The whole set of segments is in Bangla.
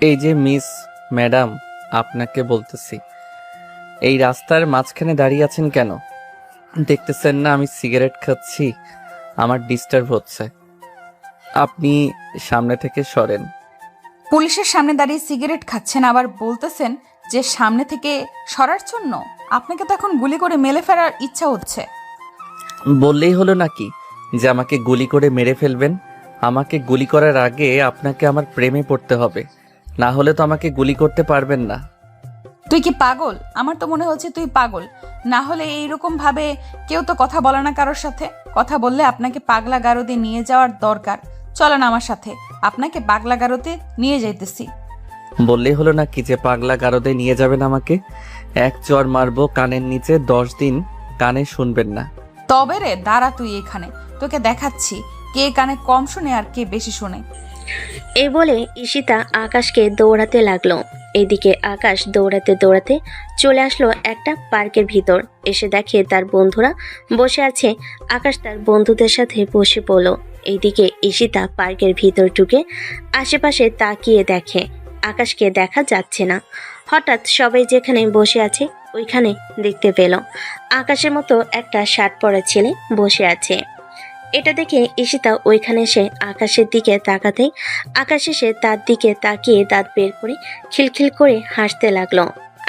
এই যে মিস ম্যাডাম, আপনাকে বলতেছি, এই রাস্তার মাঝখানে দাঁড়িয়ে আছেন কেন? দেখতেছেন না আমি সিগারেট খাচ্ছি? আমার ডিস্টার্ব হচ্ছে। আপনি সামনে থেকে সরেন। পুলিশের সামনে দাঁড়িয়ে সিগারেট খাচ্ছেন, আবার বলতেছেন যে সামনে থেকে সরার জন্য? আপনাকে তো এখন গুলি করে মেলে ফেলার ইচ্ছা হচ্ছে। বললেই হলো নাকি যে আমাকে গুলি করে মেরে ফেলবেন? আমাকে গুলি করার আগে আপনাকে আমার প্রেমে পড়তে হবে, না হলে তো আমাকে গুলি করতে পারবেন না। তুই কি পাগল? আমার তো মনে হচ্ছে তুই পাগল। না হলে এইরকম ভাবে কেউ তো কথা বলে না কারোর সাথে। কথা বললে আপনাকে পাগলা গারদে নিয়ে যাওয়ার দরকার। চলেন আমার সাথে, আপনাকে পাগলা গারদে নিয়ে যাইতেছি। বললেই হলো নাকি যে পাগলা গারদে নিয়ে যাবেন আমাকে? এক চড় মারবো কানের নিচে, 10 দিন কানে শুনবেন না। তবে রে দাঁড়া তুই এখানে, তোকে দেখাচ্ছি কে কানে কম শুনে আর কে বেশি শুনে। এই বলে ঈশিতা আকাশকে দৌড়াতে লাগলো। এদিকে আকাশ দৌড়াতে দৌড়াতে চলে আসলো একটা পার্কের ভিতর। এসে দেখে তার বন্ধুরা বসে আছে। আকাশ তার বন্ধুদের সাথে বসে পড়ল। এইদিকে ঈশিতা পার্কের ভিতর ঢুকে আশেপাশে তাকিয়ে দেখে আকাশকে দেখা যাচ্ছে না। হঠাৎ সবাই যেখানে বসে আছে ওইখানে দেখতে পেল আকাশের মতো একটা শার্ট পরা ছেলে বসে আছে। এটা দেখে ঈশিতা ওইখানে এসে আকাশের দিকে তাকাতেই আকাশ এসে তার দিকে তাকিয়ে দাঁত বের করে খিলখিল করে হাসতে লাগলো।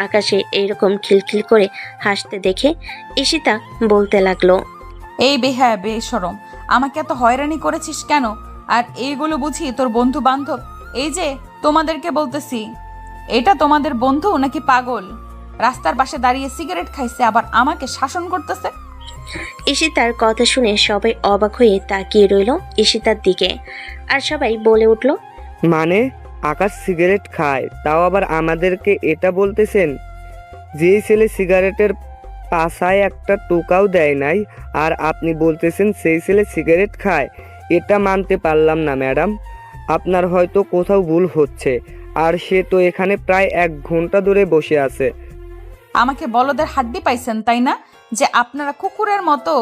আকাশে এইরকম খিলখিল করে হাসতে দেখে ঈশিতা বলতে লাগলো, এই বেহায়া বেশরম, আমাকে এত হয়রানি করেছিস কেন? আর এইগুলো বুঝি তোর বন্ধু বান্ধব? এই যে তোমাদেরকে বলতেছি, এটা তোমাদের বন্ধু নাকি পাগল? রাস্তার পাশে দাঁড়িয়ে সিগারেট খাইছে, আবার আমাকে শাসন করতেছে। ঈশিতার কথা শুনে সবাই অবাক হয়ে তাকিয়ে রইল ঈশিতার দিকে। আর সবাই বলে উঠল, মানে আকাশ সিগারেট খায়, তাও আবার আমাদেরকে এটা বলতেছেন? যেই ছেলে সিগারেটের পাশায় একটা টোকাও দেয় নাই, আর আপনি বলতেছেন সেই ছেলে সিগারেট খায়? এটা মানতে পারলাম না ম্যাডাম। আপনার হয়তো কোথাও ভুল হচ্ছে। আর সে তো এখানে প্রায় 1 ঘন্টা ধরে বসে আছে। আমাকে বলদের হাড্ডি পাইছেন তাই না, যে আপনারা কুকুরের মতো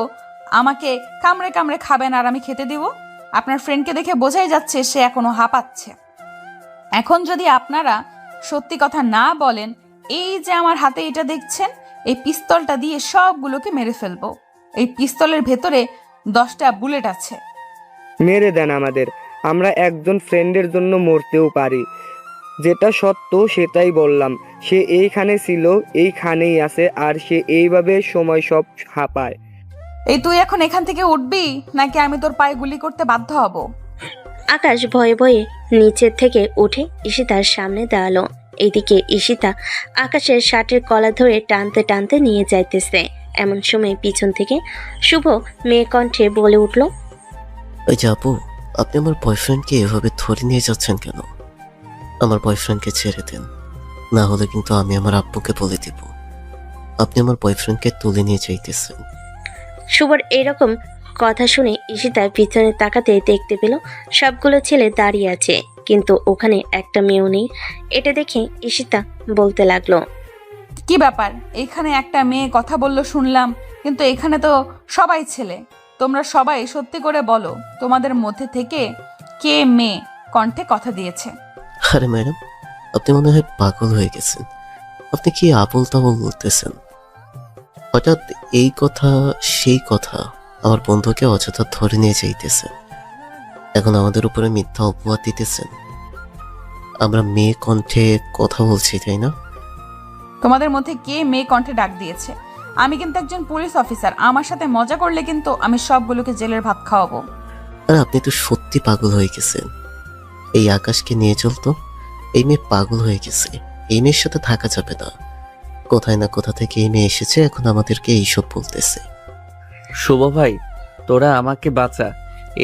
আমাকে কামড়ে কামড়ে খাবেন আর আমি খেতে দিব? আপনার ফ্রেন্ডকে দেখে বোঝাই যাচ্ছে সে এখনো হাঁপাচ্ছে। এখন যদি আপনারা সত্যি কথা না বলেন, এই যে আমার হাতে এটা দেখছেন, এই পিস্তলটা দিয়ে সবগুলোকে মেরে ফেলবো। এই পিস্তলের ভেতরে 10টা বুলেট আছে। মেরে দেন আমাদের, আমরা একজন ফ্রেন্ডের জন্য মরতেও পারি। যেটা সত্য সেটাই বললাম। সে এইখানে ছিল, এইখানেই আছে, আর সে এইভাবে সময় সব হাঁপায়। এই তুই এখন এখান থেকে উঠবি নাকি আমি তোর পায়ে গুলি করতে বাধ্য হব? আকাশ ভয়ে ভয়ে নিচের থেকে উঠে ঈশিতার সামনে দাঁড়ালো। এদিকে ঈশিতা আকাশের শার্টের কলা ধরে টানতে টানতে নিয়ে যাইতেছে। এমন সময় পিছন থেকে শুভ মেয়ে কণ্ঠে বলে উঠল, ওই যে আপু, আপনি আমার বয়ফ্রেন্ডকে এভাবে ধরে নিয়ে যাচ্ছেন কেন? আমার বয়ফ্রেন্ডকে ছেড়ে দেন, না হলে কিন্তু আমি আমার আব্বুকে বলে দিব আপনি আমার বয়ফ্রেন্ডকে তুলে নিয়ে যাইতেছেন। শুভর এরকম কথা শুনে ঈশিতা পিছনে তাকাতে দেখতে পেল সবগুলো ছেলে দাঁড়িয়ে আছে, কিন্তু ওখানে একটা মেয়েও নেই। এটা দেখে ঈশিতা বলতে লাগলো, কি ব্যাপার, এখানে একটা মেয়ে কথা বললো শুনলাম, কিন্তু এখানে তো সবাই ছেলে। তোমরা সবাই সত্যি করে বলো, তোমাদের মধ্যে থেকে কে মেয়ে কণ্ঠে কথা দিয়েছে? আরে ম্যাডাম, আপনি মনে হয় পাগল হয়ে গেছেন। আপনি কি আবল তাবল বলতেছেন? হঠাৎ এই কথা সেই কথা, আমার বন্ধুকে অযথা ধরে নিয়ে যাইতেছেন। এখন আমাদের উপরে মিথ্যা অপবাদ দিতেছেন। আমরা মেয়ে কণ্ঠে কথা বলছি, তাই না? তোমাদের মধ্যে কে মেয়ে কণ্ঠে ডাক দিয়েছে? আমি কিন্তু একজন পুলিশ অফিসার, আমার সাথে মজা করলে কিন্তু আমি সবগুলোকে জেলের ভাত খাওয়াবো। আর আপনি তো সত্যি পাগল হয়ে গেছেন। এই আকাশকে নিয়ে চলতো। এই মেয়ে পাগল হয়ে গেছে, এই মেয়ের সাথে থাকা যাবে না। কোথায় না কোথা থেকে এই মেয়ে এসেছে, এখন আমাদেরকে এইসব বলতেছে। শুভ ভাই, তোরা আমাকে বাঁচা।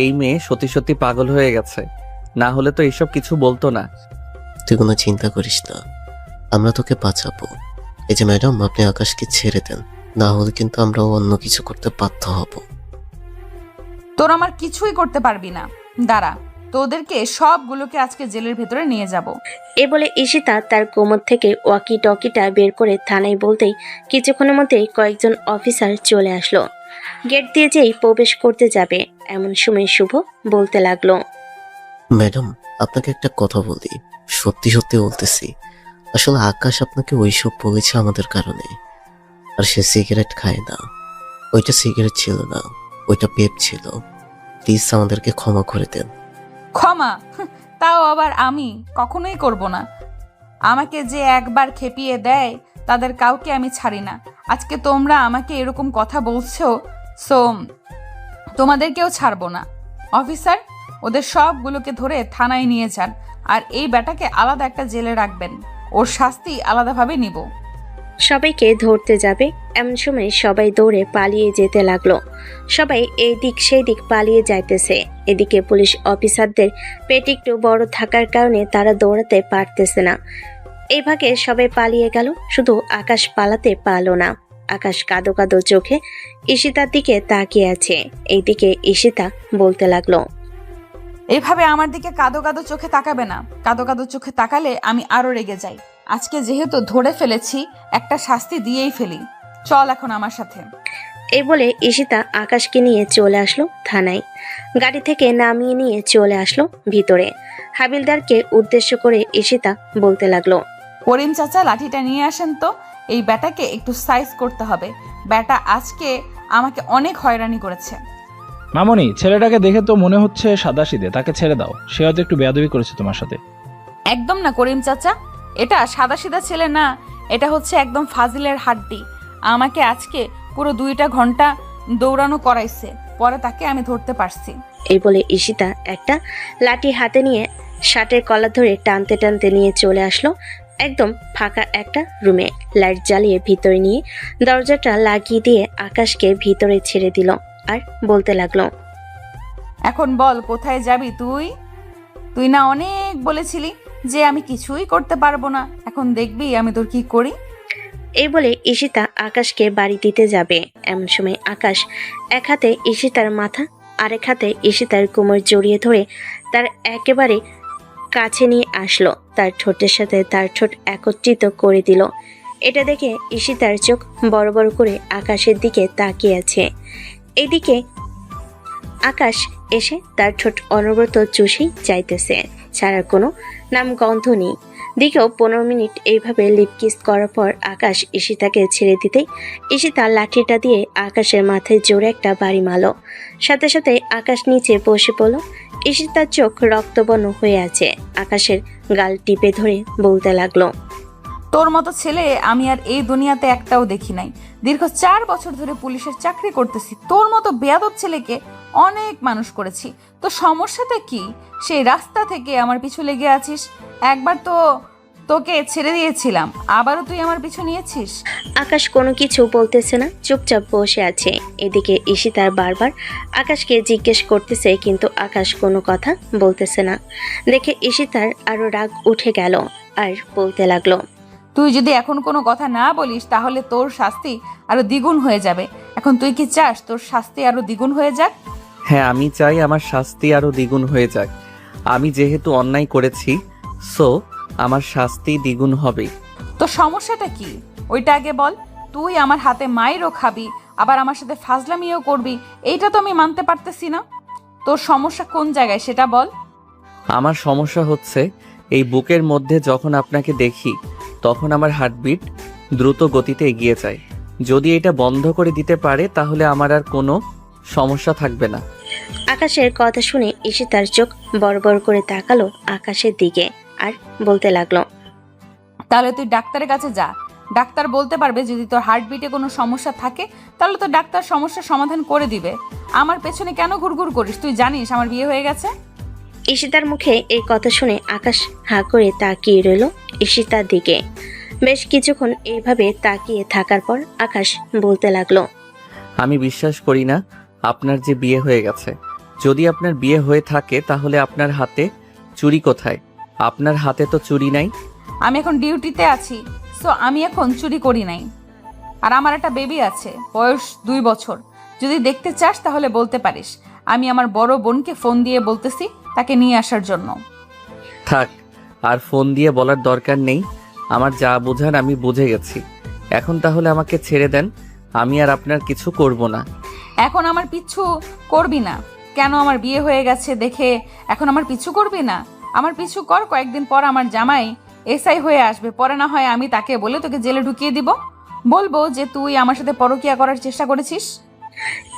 এই মেয়ে সত্যি সত্যি পাগল হয়ে গেছে, না হলে তো এইসব কিছু বলতো না। তুই কোনো চিন্তা করিস না, আমরা তোকে বাঁচাবো। এই যে ম্যাডাম, আপনি আকাশকে ছেড়ে দেন, না হলে কিন্তু আমরা অন্য কিছু করতে বাধ্য হব। তোরা আমার কিছুই করতে পারবি না। দাঁড়া, তোদেরকে সবগুলোকে আজকে জেলের ভেতরে নিয়ে যাব। এ বলে ঈশিতা তার কোমর থেকে ওয়াকি টকিটা বের করে থানায় বলতেই কিছুক্ষণের মধ্যেই কয়েকজন অফিসার চলে আসলো। গেট দিয়ে যেই প্রবেশ করতে যাবে এমন সময় শুভ বলতে লাগলো, ম্যাডাম, আপনাকে একটা কথা বলি। সত্যি সত্যি বলতেছি, আসলে আকাশ আপনাকে ওইসব বলেছে আমাদের কারণে। আর সে সিগারেট খায় না, ওইটা সিগারেট ছিল না, ওইটা পেপ ছিল। প্লিজ আমাদেরকে ক্ষমা করে দেন। ক্ষমা? তাও আবার আমি কখনোই করব না। আমাকে যে একবার খেপিয়ে দেয় তাদের কাউকে আমি ছাড়ি না। আজকে তোমরা আমাকে এরকম কথা বলছো, সো তোমাদেরকেও ছাড়বো না। অফিসার, ওদের সবগুলোকে ধরে থানায় নিয়ে যান, আর এই ব্যাটাকে আলাদা একটা জেলে রাখবেন। ওর শাস্তি আলাদাভাবে নিব। সবাইকে ধরতে যাবে এমন সময় সবাই দৌড়ে পালিয়ে যেতে লাগলো। সবাই এই দিক সেই দিক পালিয়ে যাইতেছে। এদিকে পুলিশ অফিসারদের পেট একটু বড় থাকার কারণে তারা দৌড়াতে পারতেছে না। এই ভাগে সবাই পালিয়ে গেল, শুধু আকাশ পালাতে পারলো না। আকাশ কাদো কাদো চোখে ঈশিতার দিকে তাকিয়ে আছে। এইদিকে ঈশিতা বলতে লাগলো, এভাবে আমার দিকে কাদো কাদো চোখে তাকাবে না। কাদো কাদো চোখে তাকালে আমি আরো রেগে যাই। আজকে যেহেতু ধরে ফেলেছি, একটা শাস্তি দিয়েই ফেলি। চল এখন আমার সাথে। এই বলে ঈশিতা আকাশকে নিয়ে চলে আসলো থানায়। গাড়ি থেকে নামিয়ে নিয়ে চলে আসলো ভিতরে। হাবিলদারকে উদ্দেশ্য করে ঈশিতা বলতে লাগলো, করিম চাচা, লাঠিটা নিয়ে আসেন তো। এই ব্যাটাকে একটু সাইজ করতে হবে। ব্যাটা আজকে আমাকে অনেক হয়রানি করেছে। মামনি, ছেলেটাকে দেখে তো মনে হচ্ছে সাদাসিধে, তাকে ছেড়ে দাও। সে হয়তো একটু বেয়াদবি করেছে তোমার সাথে। একদম না করিম চাচা, এটা সাদাসিধা ছেলে না, এটা হচ্ছে একদম ফাজিলের হাড্ডি। আমাকে আজকে পুরো 2টা ঘন্টা দৌড়ানো করাইছে, পরে তাকে আমি ধরতে পারছি। এই বলে ঈশিতা একটা লাঠি হাতে নিয়ে শার্টের কলার ধরে টানতে টানতে নিয়ে চলে আসলো একদম ফাঁকা একটা রুমে। লাইট জ্বালিয়ে ভিতরে নিয়ে দরজাটা লাগিয়ে দিয়ে আকাশকে ভিতরে ছেড়ে দিল আর বলতে লাগলো, এখন বল, কোথায় যাবি তুই? তুই না অনেক বলেছিলি যে আমি কিছুই করতে পারবো না। এখন দেখবি আমি তোর কি করি। এই বলে ঈশিতা আকাশকে বাড়ি দিতে যাবে। এমন সময় আকাশ এক হাতে ঈশিতার মাথা, আরেক হাতে ঈশিতার কোমর জড়িয়ে ধরে তার একেবারে কাছে নিয়ে আসলো। তার ঠোঁটের সাথে তার ঠোঁট একত্রিত করে দিল। এটা দেখে ঈশিতার চোখ বড় বড় করে আকাশের দিকে তাকিয়ে আছে। এদিকে আকাশ এসে তার ঠোঁট অনবরত চুষেই চাইতেছে, ছাড়ার কোনো নাম গন্ধ নেই। দিকেও 15 মিনিট এইভাবে লিপ কিস করার পর আকাশ ঈশিতাকে ছেড়ে দিতেই ঈশিতা লাঠিটা দিয়ে আকাশের মাথায় জোরে একটা বাড়ি মারল। সাথে সাথে আকাশ নিচে বসে পড়ল। ঈশিতার চোখ রক্তবর্ণ হয়ে আছে। আকাশের গাল টিপে ধরে বলতে লাগলো, তোর মতো ছেলে আমি আর এই দুনিয়াতে একটাও দেখি নাই। দীর্ঘ 4 বছর ধরে পুলিশের চাকরি করতেছি। তোর মতো বেয়াদব ছেলেকে অনেক মানুষ করেছি। তো সমস্যাটা কি? সেই রাস্তা থেকে আমার পিছু লেগে আছিস। একবার তো তোকে ছেড়ে দিয়েছিলাম, আবারও তুই আমার পিছু নিয়েছিস। আকাশ কোনো কিছু বলতেছে না, চুপচাপ বসে আছে। এদিকে ঈশিতার বারবার আকাশকে জিজ্ঞেস করতেছে, কিন্তু আকাশ কোনো কথা বলতেছে না। দেখে ঈশিতার আরো রাগ উঠে গেল আর বলতে লাগলো, তুই যদি এখন কোনো কথা না বলিস তাহলে তোর শাস্তি আরো দ্বিগুণ হয়ে যাবে। এখন তুই কি চাস তোর শাস্তি আরো দ্বিগুণ হয়ে যাক? হ্যাঁ, আমি চাই আমার শাস্তি আরো দ্বিগুণ হয়ে যাক। আমি যেহেতু অন্যায় করেছি, সো আমার শাস্তি দ্বিগুণ হবে। তো সমস্যাটা কি ওইটা আগে বল। তুই আমার হাতে মাইরও খাবি, আবার আমার সাথে ফাজলামিও করবি। এইটা তো আমি মানতে পারতেছি না। তোর সমস্যা কোন জায়গায় সেটা বল। আমার সমস্যা হচ্ছে এই বুকের মধ্যে যখন আপনাকে দেখি তখন আমার হার্টবিট দ্রুত গতিতে এগিয়ে যায়। যদি এটা বন্ধ করে দিতে পারে তাহলে আমার আর কোনো সমস্যা থাকবে না। আকাশের কথা শুনে ঈশিতার চোখ বড় বড় করে তাকালো আকাশের দিকে আর বলতে লাগলো, তাহলে তুই ডাক্তারের কাছে যা। ডাক্তার বলতে পারবে যদি তোর হার্টবিটে কোনো সমস্যা থাকে, তাহলে তো ডাক্তার সমস্যার সমাধান করে দিবে। আমার পেছনে কেন ঘুরঘুর করিস? তুই জানিস আমার বিয়ে হয়ে গেছে। ঈশিতার মুখে এই কথা শুনে আকাশ হাঁ করে তাকিয়ে রইল ঈশিতার দিকে। বেশ কিছুক্ষণ এইভাবে তাকিয়ে থাকার পর আকাশ বলতে লাগলো, আমি বিশ্বাস করি না আপনার যে বিয়ে হয়ে গেছে। যদি আপনার বিয়ে হয়ে থাকে তাহলে আপনার হাতে চুড়ি কোথায়? আপনার হাতে তো চুড়ি নাই। আমি এখন ডিউটিতে আছি, সো আমি এখন চুরি করি নাই। আর আমার একটা বেবি আছে, বয়স 2 বছর। যদি দেখতে চাস তাহলে বলতে পারিস। আমি আমার বড় বোনকে ফোন দিয়ে বলতেছি তাকে নিয়ে আসার জন্য। থাক, আর ফোন দিয়ে বলার দরকার নেই। আমার যা বোঝার আমি বুঝে গেছি। এখন তাহলে আমাকে ছেড়ে দেন, আমি আর আপনার কিছু করব না। এখন আমার পিছু করবি না কেন? আমার বিয়ে হয়ে গেছে দেখে এখন আমার পিছু করবি না? আমার পিছু কর, কয়েকদিন পর আমার জামাই এসআই হয়ে আসবে, পরে না হয় আমি তাকে বলে তোকে জেলে ঢুকিয়ে দিব, বলবো যে তুই আমার সাথে পরকীয়া করার চেষ্টা করেছিস।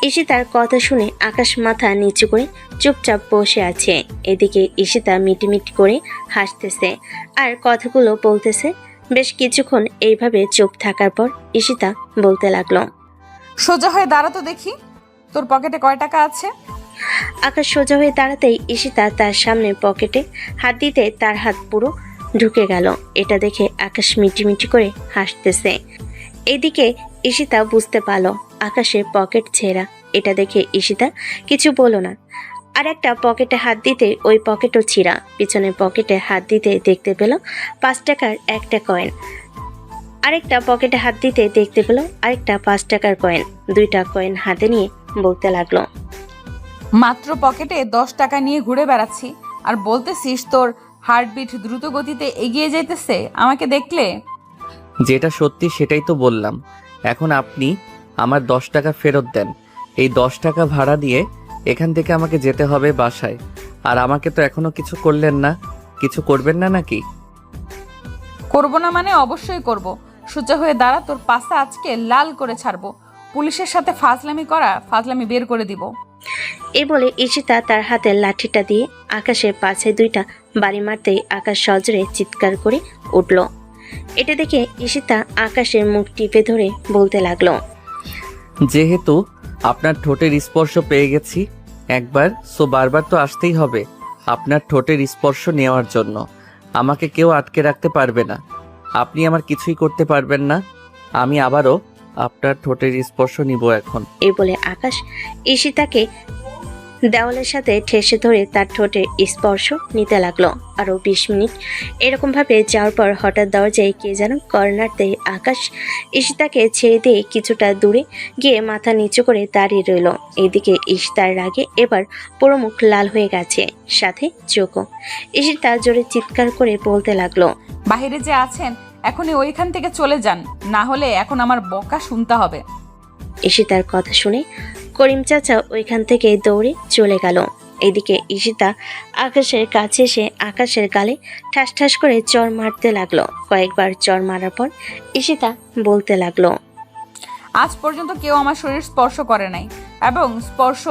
ঈশিতার কথা শুনে আকাশ মাথা নিচু করে চুপচাপ বসে আছে। এদিকে ঈশিতা মিটিমিটি করে হাসতেছে আর কথাগুলো বলতেছে। বেশ কিছুক্ষণ এইভাবে চুপ থাকার পর ঈশিতা বলতে লাগলো। সোজা হয়ে দাঁড়াতো দেখি, তোর পকেটে কয় টাকা আছে? আকাশ সোজা হয়ে দাঁড়াতেই ঈশিতা তার সামনে পকেটে হাত দিতে তার হাত পুরো ঢুকে গেল। এটা দেখে আকাশ মিটিমিটি করে হাসতেছে। এদিকে ঈশিতা বুঝতে পারল আকাশের পকেট ছেঁড়া। এটা দেখে ঈশিতা কিছু বলল না। আর একটা পকেটে হাত দিতে ওই পকেটও ছিঁড়া। পিছনের পকেটে হাত দিতে দেখতে পেল 5 টাকার একটা কয়েন। আরেকটা পকেটে হাত দিতে দেখতে পেল আরেকটা 5 টাকার কয়েন। 2টা কয়েন হাতে নিয়ে বলতে লাগলো। মাত্র পকেটে 10 টাকা নিয়ে ঘুরে বেড়াচ্ছি আর বলতেছিস তোর হার্টবিট দ্রুত গতিতে এগিয়ে যেতেছে আমাকে দেখলে? যেটা সত্যি সেটাই তো বললাম। এখন আপনি আমার 10 টাকা ফেরত দেন। এই 10 টাকা ভাড়া দিয়ে এখান থেকে আমাকে যেতে হবে বাসায়। আর আমাকে তো এখনো কিছু করলেন না, কিছু করবেন না নাকি? করবো না মানে অবশ্যই করব। সোজা হয়ে দাঁড়া, তোর পাশা আজকে লাল করে ছাড়বো। পুলিশের সাথে ফাজলামি বের করে দিব। এই বলে ঈশিতা তার হাতের লাঠিটা দিয়ে আকাশের পাশে 2টা বাড়ি মারতেই আকাশ সজোরে চিৎকার করে উঠল। এটা দেখে ঈশিতা আকাশের মুখ টিপে ধরে বলতে লাগলো। যেহেতু আপনার ঠোঁটের স্পর্শ পেয়ে গেছি একবার, সো বারবার তো আসতেই হবে আপনার ঠোঁটের স্পর্শ নেওয়ার জন্য। আমাকে কেউ আটকে রাখতে পারবে না, আপনি আমার কিছুই করতে পারবেন না। আমি আবারও আপনার ঠোঁটের স্পর্শ নিব এখন। এই বলে আকাশ ঈশিতাকে দেওয়ালের সাথে ঠেসে ধরে তার ঠোঁটের স্পর্শ নিতে লাগলো। আরো 20 মিনিট এরকম ভাবে যাওয়ার পর হঠাৎ দরজায় কে যেন কর্নারতে আকাশ ঈশিতাকে ছেড়ে দিয়ে কিছুটা দূরে গিয়ে মাথা নিচু করে দাঁড়িয়ে রইল। এদিকে ঈশিতার রাগে এবার পুরো মুখ লাল হয়ে গেছে, সাথে চোখও। ঈশিতা জোরে চিৎকার করে বলতে লাগলো। বাইরে যে আছেন এখনই ওইখান থেকে চলে যান, না হলে এখন আমার বকা শুনতে হবে। ঈশিতার কথা শুনে করিম চাচা ওইখান থেকে দৌড়ে চলে গেল। এদিকে ঈশিতা আকাশের কাছে এসে আকাশের গালে ঠাস ঠাস করে চর মারতে লাগলো। কয়েকবার চর মারার পর ঈশিতা বলতে লাগলো। আজ পর্যন্ত কেউ আমার শরীর স্পর্শ করে নাই এবং স্পর্শ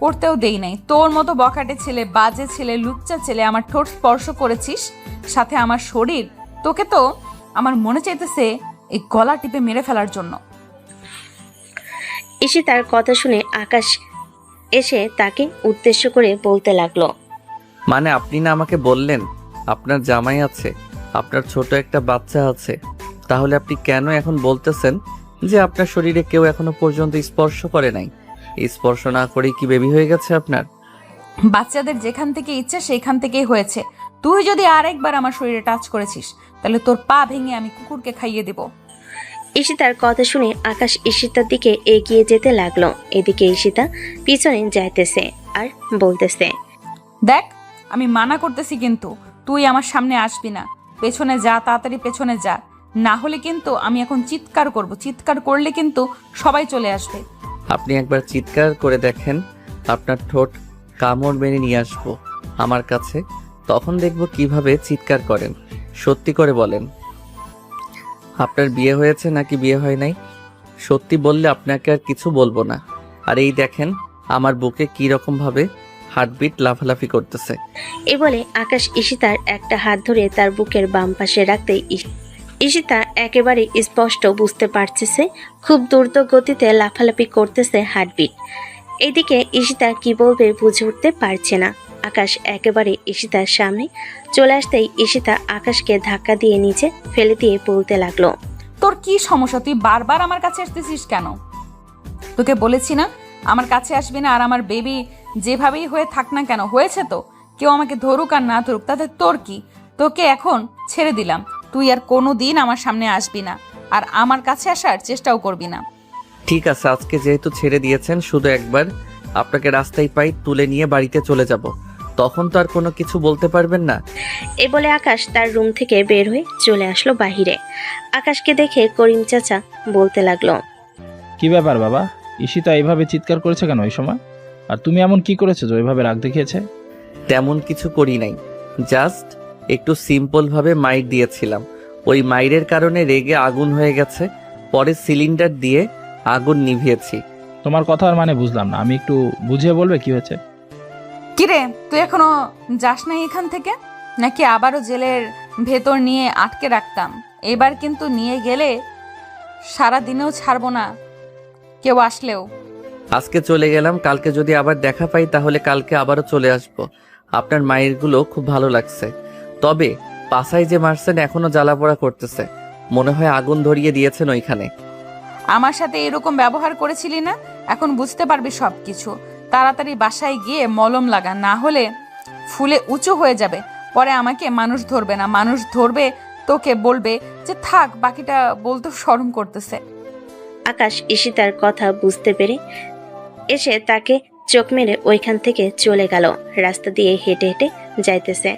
করতেও দেই নাই। তোর মতো বখাটে ছেলে, বাজে ছেলে, লুচ্চা ছেলে আমার ঠোঁট স্পর্শ করেছিস, সাথে আমার শরীর। তোকে তো আমার মনে চাইতেছে এই গলা টিপে মেরে ফেলার জন্য। ঈশিতার কথা শুনে আকাশ এসে তাকে উদ্দেশ্য করে বলতে লাগলো। মানে আপনি না আমাকে বললেন আপনার জামাই আছে, আপনার ছোট একটা বাচ্চা আছে, তাহলে আপনি কেন এখন বলতেছেন যে আপনার শরীরে কেউ এখনো পর্যন্ত স্পর্শ করে নাই? স্পর্শ না করেই কি বেবি হয়ে গেছে আপনার? বাচ্চাদের যেখান থেকে ইচ্ছে সেইখান থেকেই হয়েছে। তুই যদি আরেকবার আমার শরীরে টাচ করেছিস তাহলে তোর পা ভেঙে আমি কুকুরকে খাইয়ে দেব। ঈশিতার কথা শুনে আকাশ ঈশিতার দিকে এগিয়ে যেতে লাগলো। এদিকে ঈশিতা পিছনে যাইতেছে আর বলতেছে। দেখ, আমি মানা করতেছি কিন্তু তুই আমার সামনে আসবি না। পেছনে যা, তাড়াতাড়ি পেছনে যা, না হলে কিন্তু আমি এখন চিৎকার করব। চিৎকার করলে কিন্তু সবাই চলে আসবে। আপনি একবার চিৎকার করে দেখেন, আপনার ঠোঁট কামড় মেরে নিয়ে আসবো আমার কাছে, তখন দেখব কিভাবে চিৎকার করেন। সত্যি করে বলেন, আপনার বিয়ে হয়েছে নাকি বিয়ে হয় নাই? সত্যি বললে আপনাকে আর কিছু বলবো না। আর এই দেখেন আমার বুকে কি রকম ভাবে হার্টবিট লাফালাফি করতেছে। এ বলে আকাশ ঈশিতার একটা হাত ধরে তার বুকের বাম পাশে রাখতেই ঈশিতা একেবারে স্পষ্ট বুঝতে পারতেছে খুব দ্রুত গতিতে লাফালাফি করতেছে হার্টবিট। এদিকে ঈশিতা কি বলবে বুঝে উঠতে পারছে না। আকাশ একেবারে ঈশিতার সামনে চলে আসতেই ঈশিতা আকাশকে ধাক্কা দিয়ে নিচে ফেলে দিয়ে বলতে লাগলো। তোর কি সমস্যা? তুই বারবার আমার কাছে আসতেছিস কেন? তোকে বলেছি না আমার কাছে আসবি না। আর আমার বেবি যেভাবেই হয়ে থাক না কেন, হয়েছে তো, কেউ আমাকে ধরুক আর না ধরুক তাতে তোর কি? তোকে এখন ছেড়ে দিলাম, তুই আর কোনো দিন আমার সামনে আসবি না আর আমার কাছে আসার চেষ্টাও করবি না। ঠিক আছে, আজকে যেহেতু ছেড়ে দিয়েছেন, শুধু একবার আপনাকে রাস্তায় পাই তুলে নিয়ে বাড়িতে চলে যাব, তখন তো আর কোনো কিছু বলতে পারবেন না। এ বলে আকাশ তার রুম থেকে বের হয়ে চলে আসলো বাহিরে। আকাশকে দেখে করিম চাচা বলতে লাগলো। কি ব্যাপার বাবা, ঈশিতা এইভাবে চিৎকার করেছে কেন এই সময়? আর তুমি এমন কি করেছো যে ওইভাবে রাগ দেখিয়েছে? তেমন কিছু করি নাই, জাস্ট একটু সিম্পলভাবে মাইর দিয়েছিলাম। ওই মাইরের কারণে রেগে আগুন হয়ে গেছে। পরে সিলিন্ডার দিয়ে আগুন নিভিয়েছি। তোমার কথার মানে বুঝলাম না, আমি একটু বুঝিয়ে বলবে কি হয়েছে? কিরে, তুই এখনো যাস নাই এখান থেকে? নাকি আবারও জেলের ভেতর নিয়ে আটকে রাখতাম? এবার কিন্তু নিয়ে গেলে সারা দিনেও ছাড়বো না কেউ আসলেও। আজকে চলে গেলাম, কালকে যদি আবার দেখা পাই তাহলে কালকে আবারও চলে আসব। আপনার মায়েরগুলো খুব ভালো লাগছে, তবে পাছায় যে মারছেন এখনো জ্বালাপোড়া করতেছে। মনে হয় আগুন ধরিয়ে দিয়েছেন ওইখানে। আমার সাথে এরকম ব্যবহার করেছিলি না? এখন বুঝতে পারবি সব কিছু। তাড়াতাড়ি বাসায় গিয়ে মলম লাগা, না হলে ফুলে উঁচু হয়ে যাবে। পরে আমাকে মানুষ ধরবে না, মানুষ ধরবে তোকে, বলবে যে থাক, বাকিটা বলতে শরম করতেছে। আকাশ ঈশিতার কথা বুঝতে পেরে এসে তাকে চোখ মেরে ওইখান থেকে চলে গেল। রাস্তা দিয়ে হেঁটে হেঁটে যাইতেছে,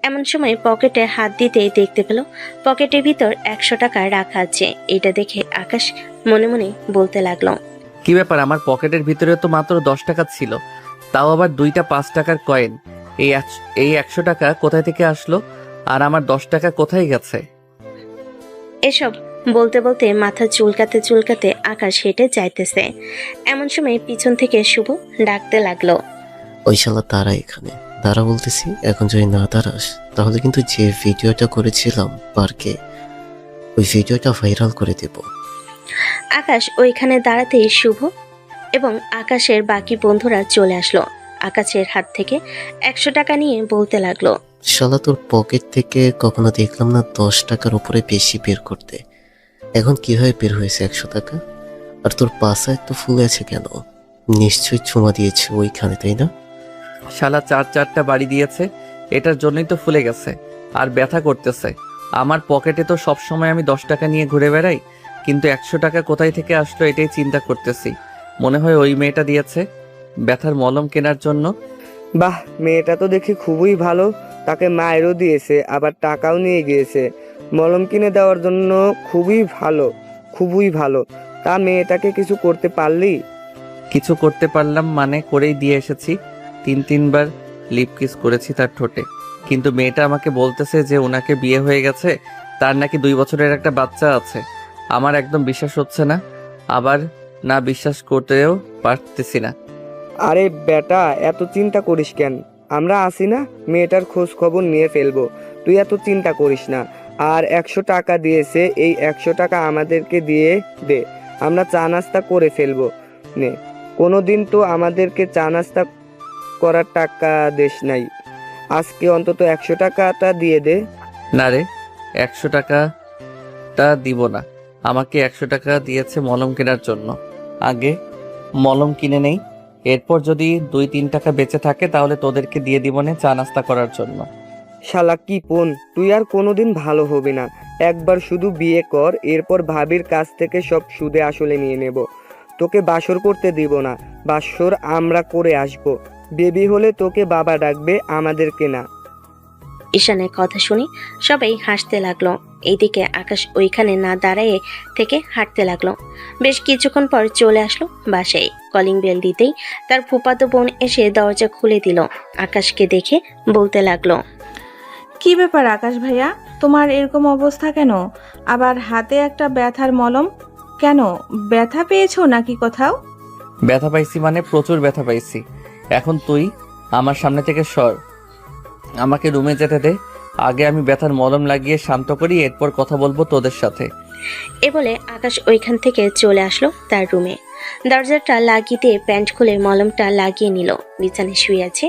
এমন সময় পকেটে হাত দিতেই দেখতে পেল পকেটের ভিতর 100 টাকা রাখা আছে। এটা দেখে আকাশ মনে মনে বলতে লাগলো, কি ব্যাপার, আমার পকেটের ভিতরে তো মাত্র 10 টাকা ছিল, তাও আবার 2টা 5 টাকার কয়েন। এই 100 টাকা কোথায় থেকে আসলো, আর আমার 10 টাকা কোথায় গেছে? এসব বলতে বলতে মাথা চুলকাতে চুলকাতে আকাশ হেঁটে যাইতেছে। এমন সময় পিছন থেকে শুভ ডাকতে লাগলো, ওই শালা দাঁড়া এখানে, দাঁড়া বলতেছি। এখন যদি না দাঁড়াস তাহলে কিন্তু যে ভিডিওটা করেছিলাম পার্কে, ওই ভিডিওটা ভাইরাল করে দেব। আকাশ ওইখানে দাঁড়াতেই শুভ এবং আকাশের বাকি বন্ধুরা চলে আসলো। আকাশের হাত থেকে 100 টাকা নিয়ে বলতে লাগলো, শালা তোর পকেট থেকে কখনো দেখলাম না 10 টাকার উপরে বেশি বের করতে। এখন কিভাবে বের হয়েছে 100 টাকা? আর তোর পাশা এত ফুলে আছে কেন? নিশ্চয়ই চুমা দিয়েছে ওইখানে, তাই না? শালা 4টা বাড়ি দিয়েছে, এটার জন্যই তো ফুলে গেছে আর ব্যথা করতেছে। আমার পকেটে তো সবসময় আমি 10 টাকা নিয়ে ঘুরে বেড়াই, কিন্তু 100 টাকা কোথায় থেকে আসলো এটাই চিন্তা করতেছি। মনে হয় ওই মেয়েটা দিয়েছে ব্যথার মলম কেনার জন্য। বাহ, মেয়েটা তো দেখি খুবই ভালো। তাকে মায়েরও দিয়েছে, আবার টাকাও নিয়ে গিয়েছে মলম কিনে দেওয়ার জন্য। খুবই ভালো, খুবই ভালো। তা মেয়েটাকে কিছু করতে পারলি? কিছু করতে পারলাম মানে, করেই দিয়ে এসেছি। 3বার লিপ কিস করেছি তার ঠোঁটে, কিন্তু মেয়েটা আমাকে বলতেছে যে ওনাকে বিয়ে হয়ে গেছে, তার নাকি 2 বছরের একটা বাচ্চা আছে। আমার একদম বিশ্বাস হচ্ছে না, আবার না বিশ্বাস করতেও পারতেছি না। আরে বেটা, এত চিন্তা করিস কেন? আমরা আসি না, মেয়েটার খোঁজ খবর নিয়ে ফেলবো। তুই এত চিন্তা করিস না। আর 100 টাকা দিয়েছে, এই 100 টাকা আমাদেরকে দিয়ে দে, আমরা চা নাস্তা করে ফেলবো। নে, কোনোদিন তো আমাদেরকে চা নাস্তা করার টাকা দেশ নাই, আজকে অন্তত 100 টাকাটা দিয়ে দে। না রে, 100 টাকাটা দিব না। আমাকে 100 টাকা দিয়েছে মলম কেনার জন্য। আগে মলম কিনে নেই, এরপর যদি 2-3 টাকা বেঁচে থাকে তাহলে তোদেরকে দিয়ে দিব না চা নাস্তা করার জন্য। শালা কি পোন, তুই আর কোনোদিন ভালো হবি না। একবার শুধু বিয়ে কর, এরপর ভাবির কাছ থেকে সব সুদে আসলে নিয়ে নেব। তোকে বাসর করতে দিব না, বাসর আমরা করে আসব। বেবি হলে তোকে বাবা ডাকবে, আমাদেরকে না। ঈশানের কথা শুনে সবাই হাসতে লাগলো। এইদিকে আকাশ ওইখানে না দাঁড়ায়ে থেকে হাঁটতে লাগলো। বেশ কিছুক্ষণ পর চলে আসলো বাসায়। কলিং বেল দিতেই তার ফুফাতো বোন এসে দরজা খুলে দিল। আকাশকে দেখে বলতে লাগলো, কি ব্যাপার আকাশ ভাইয়া, তোমার এরকম অবস্থা কেন? আবার হাতে একটা ব্যথার মলম কেন? ব্যথা পেয়েছো নাকি কোথাও? ব্যথা পাইছি মানে প্রচুর ব্যথা পাইছি। এখন তুই আমার সামনে থেকে সর, আমাকে রুমে যেতে দে। আগে আমি ব্যথার মলম লাগিয়ে শান্ত করি, এরপর কথা বলবো তোদের সাথে। এ বলে আকাশ ওইখান থেকে চলে আসলো তার রুমে। দরজাটা লাগিয়ে দিয়ে প্যান্ট খুলে মলমটা লাগিয়ে নিল। বিছানায় শুয়ে আছে।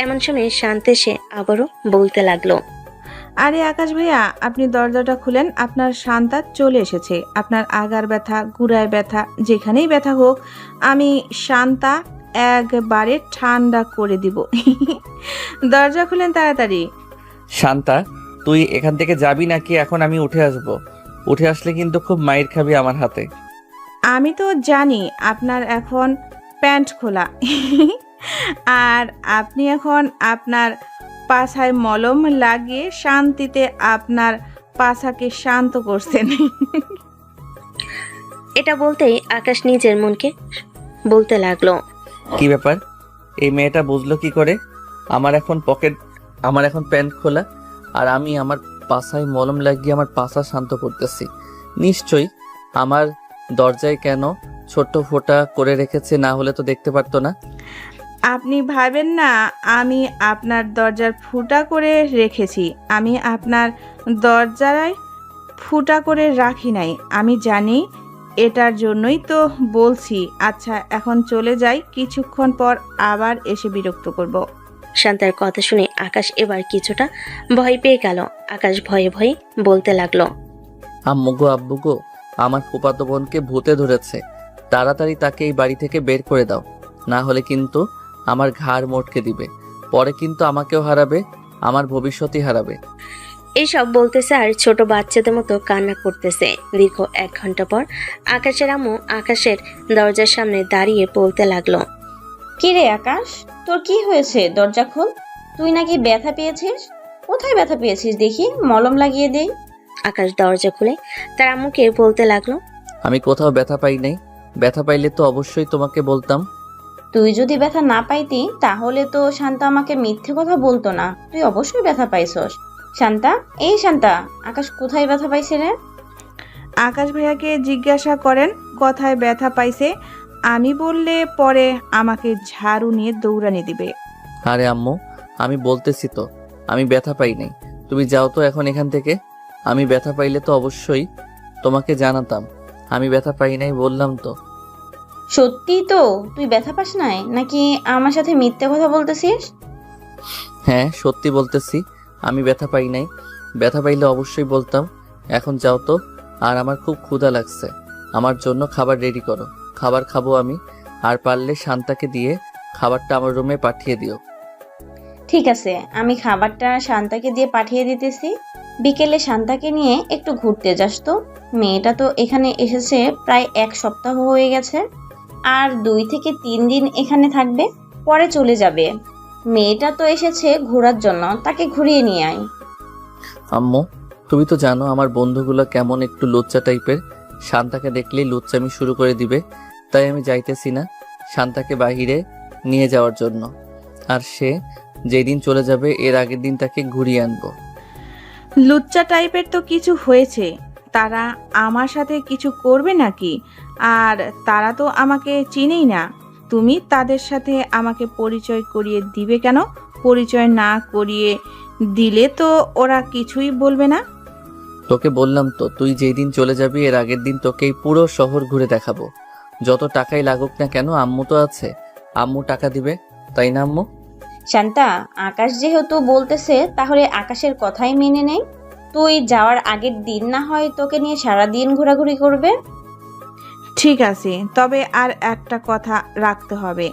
এমন সময় শান্ত এসে আবারও বলতে লাগলো, আরে আকাশ ভাইয়া, আপনি দরজাটা খুলেন, আপনার শান্তা চলে এসেছে। আপনার আগার ব্যথা, গুড়ায় ব্যথা, যেখানেই ব্যথা হোক, আমি শান্তা একবারে ঠান্ডা করে দিব। দরজা খুলেন তাড়াতাড়ি। শান্তা, তুই এখান থেকে যাবি নাকি এখন আমি উঠে আসব? উঠে আসলে কিন্তু খুব মাইর খাবি আমার হাতে। আমি তো জানি আপনার এখন প্যান্ট খোলা, আর আপনি এখন আপনার পাছায় মলম লাগিয়ে শান্তিতে আপনার পাছাকে শান্ত করছেন। এটা বলতেই আকাশ নিজের মনকে বলতে লাগলো, কি ব্যাপার, এই মেয়েটা বুঝলো কি করে আমার এখন পকেট আমার এখন প্যান্ট খোলা, আর আমি আমার পাছায় মলম লাগিয়ে আমার পাছা শান্ত করতেছি। নিশ্চয়ই আমার দরজায় কেন ছোট্ট ফোঁটা করে রেখেছে, না হলে তো দেখতে পারতো না। আপনি ভাবেন না আমি আপনার দরজার ফুটা করে রেখেছি। আমি আপনার দরজায় ফুটা করে রাখি নাই। আমি জানি, এটার জন্যই তো বলছি। আচ্ছা, এখন চলে যাই, কিছুক্ষণ পর আবার এসে বিরক্ত করব। শান্তার কথা শুনে আকাশ এবার কিছুটা ভয় পেয়ে গেল। আকাশ ভয়ে ভয়ে বলতে লাগলো, আম্মু গো, আব্বু গো, আমার ফুফাতো বোনকে ভূতে ধরেছে, তাড়াতাড়ি তাকে এই বাড়ি থেকে বের করে দাও, না হলে কিন্তু আমার ঘাড় মটকে দিবে। পরে কিন্তু আমাকেও হারাবে, আমার ভবিষ্যতই হারাবে। এইসব বলতেছে আর ছোট বাচ্চাদের মতো কান্না করতেছে। দীর্ঘ 1 ঘন্টা পর আকাশের আম্মু আকাশের দরজার সামনে দাঁড়িয়ে বলতে লাগলো, কি রে আকাশ, তোর কি হয়েছে? দরজা খোল। তুই নাকি ব্যথা পেয়েছিস? কোথায় ব্যথা পেয়েছিস দেখি, মলম লাগিয়ে দেই। আকাশ দরজা খুলে তার আম্মুকে বলতে লাগলো, আমি কোথাও ব্যথা পাই নাই, ব্যথা পাইলে তো অবশ্যই তোমাকে বলতাম। তুই যদি ব্যথা না পাইতি তাহলে তো শান্তা আমাকে মিথ্যে কথা বলতো না। তুই অবশ্যই ব্যথা পাইছস। শান্তা, এই শান্তা, আকাশ কোথায় ব্যথা পাইছে রে? আকাশ ভাইয়াকে জিজ্ঞাসা করেন কোথায় ব্যথা পাইছে। আমি বললে পরে আমাকে ঝাড়ু নিয়ে দৌড়ানি দিবে। আরে আম্মু, আমি বলতেছি তো আমি ব্যথা পাই নাই। তুমি যাও তো এখন এখান থেকে। আমি ব্যথা পাইলে তো অবশ্যই তোমাকে জানাতাম। আমি ব্যথা পাই নাই বললাম তো। সত্যি তো তুই ব্যথা পাস নাই, নাকি আমার সাথে মিথ্যে কথা বলতেছিস? হ্যাঁ, সত্যি বলতেছি, আমি ব্যথা পাই নাই। ব্যথা পাইলে অবশ্যই বলতাম। এখন যাও তো, আর আমার খুব ক্ষুধা লাগছে। আমার জন্য খাবার রেডি করো, খাবার খাবো আমি। আর পারলে শান্তাকে দিয়ে খাবারটা আমার রুমে পাঠিয়ে দিও। ঠিক আছে, আমি খাবারটা শান্তাকে দিয়ে পাঠিয়ে দিতেছি। বিকেলে শান্তাকে নিয়ে একটু ঘুরতে যাস তো। মেয়েটা তো এখানে এসেছে প্রায় 1 সপ্তাহ হয়ে গেছে, আর 2 থেকে 3 দিন এখানে থাকবে, পরে চলে যাবে। মেয়েটা তো এসেছে ঘোরার জন্য, তাকে ঘুরিয়ে নিয়ে আয়। আম্মু, তুমি তো জানো আমার বন্ধুগুলো কেমন একটু লুচ্চা টাইপের। শান্তাকে দেখলেই লুচ্চামি শুরু করে দিবে, তাই আমি যাইতেছি না শান্তাকে বাহিরে নিয়ে যাওয়ার জন্য। আর সে যেদিন চলে যাবে এর আগের দিন তাকে ঘুরিয়ে আনবো। লুচ্চা টাইপের তো কিছু হয়েছে, তারা আমার সাথে কিছু করবে নাকি? আর তারা তো আমাকে চিনেই না। তুমি তাদের সাথে আমাকে পরিচয় করিয়ে দিবে কেন? পরিচয় না করিয়ে দিলে তো ওরা কিছুই বলবে না। তোকে বললাম তো, তুই যেই দিন চলে যাবি এর আগের দিন তোকে এই পুরো শহর ঘুরে দেখাবো। যত টাকাই লাগুক না কেন, আম্মু তো আছে, আম্মু টাকা দিবে, তাই না আম্মু? শান্তা, আকাশ যেহেতু বলতেছে তাহলে আকাশের কথাই মেনে নেই। তুই যাওয়ার আগের দিন না হয় তোকে নিয়ে সারাদিন ঘোরাঘুরি করবে। ঠিক আছে, তবে আর একটা কথা রাখতে হবে।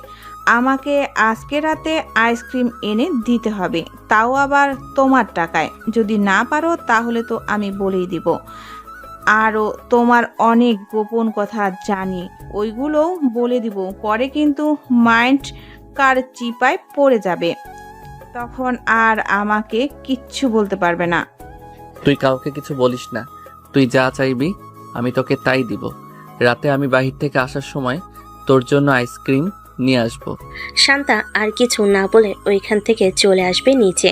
আমাকে আজকে রাতে আইসক্রিম এনে দিতে হবে, তাও আবার তোমার টাকায়। যদি না পারো তাহলে তো আমি বলেই দিব। আরও তোমার অনেক গোপন কথা জানি, ওইগুলোও বলে দিব। পরে কিন্তু মাইন্ড কার চিপায় পড়ে যাবে, তখন আর আমাকে কিচ্ছু বলতে পারবে না। তুই কাউকে কিছু বলিস না, তুই যা চাইবি আমি তোকে তাই দিব। রাতে আমি বাহির থেকে আসার সময় তোর জন্য আইসক্রিম নিয়ে আসবো। শান্তা আর কিছু না বলে ওইখান থেকে চলে আসবে নিচে।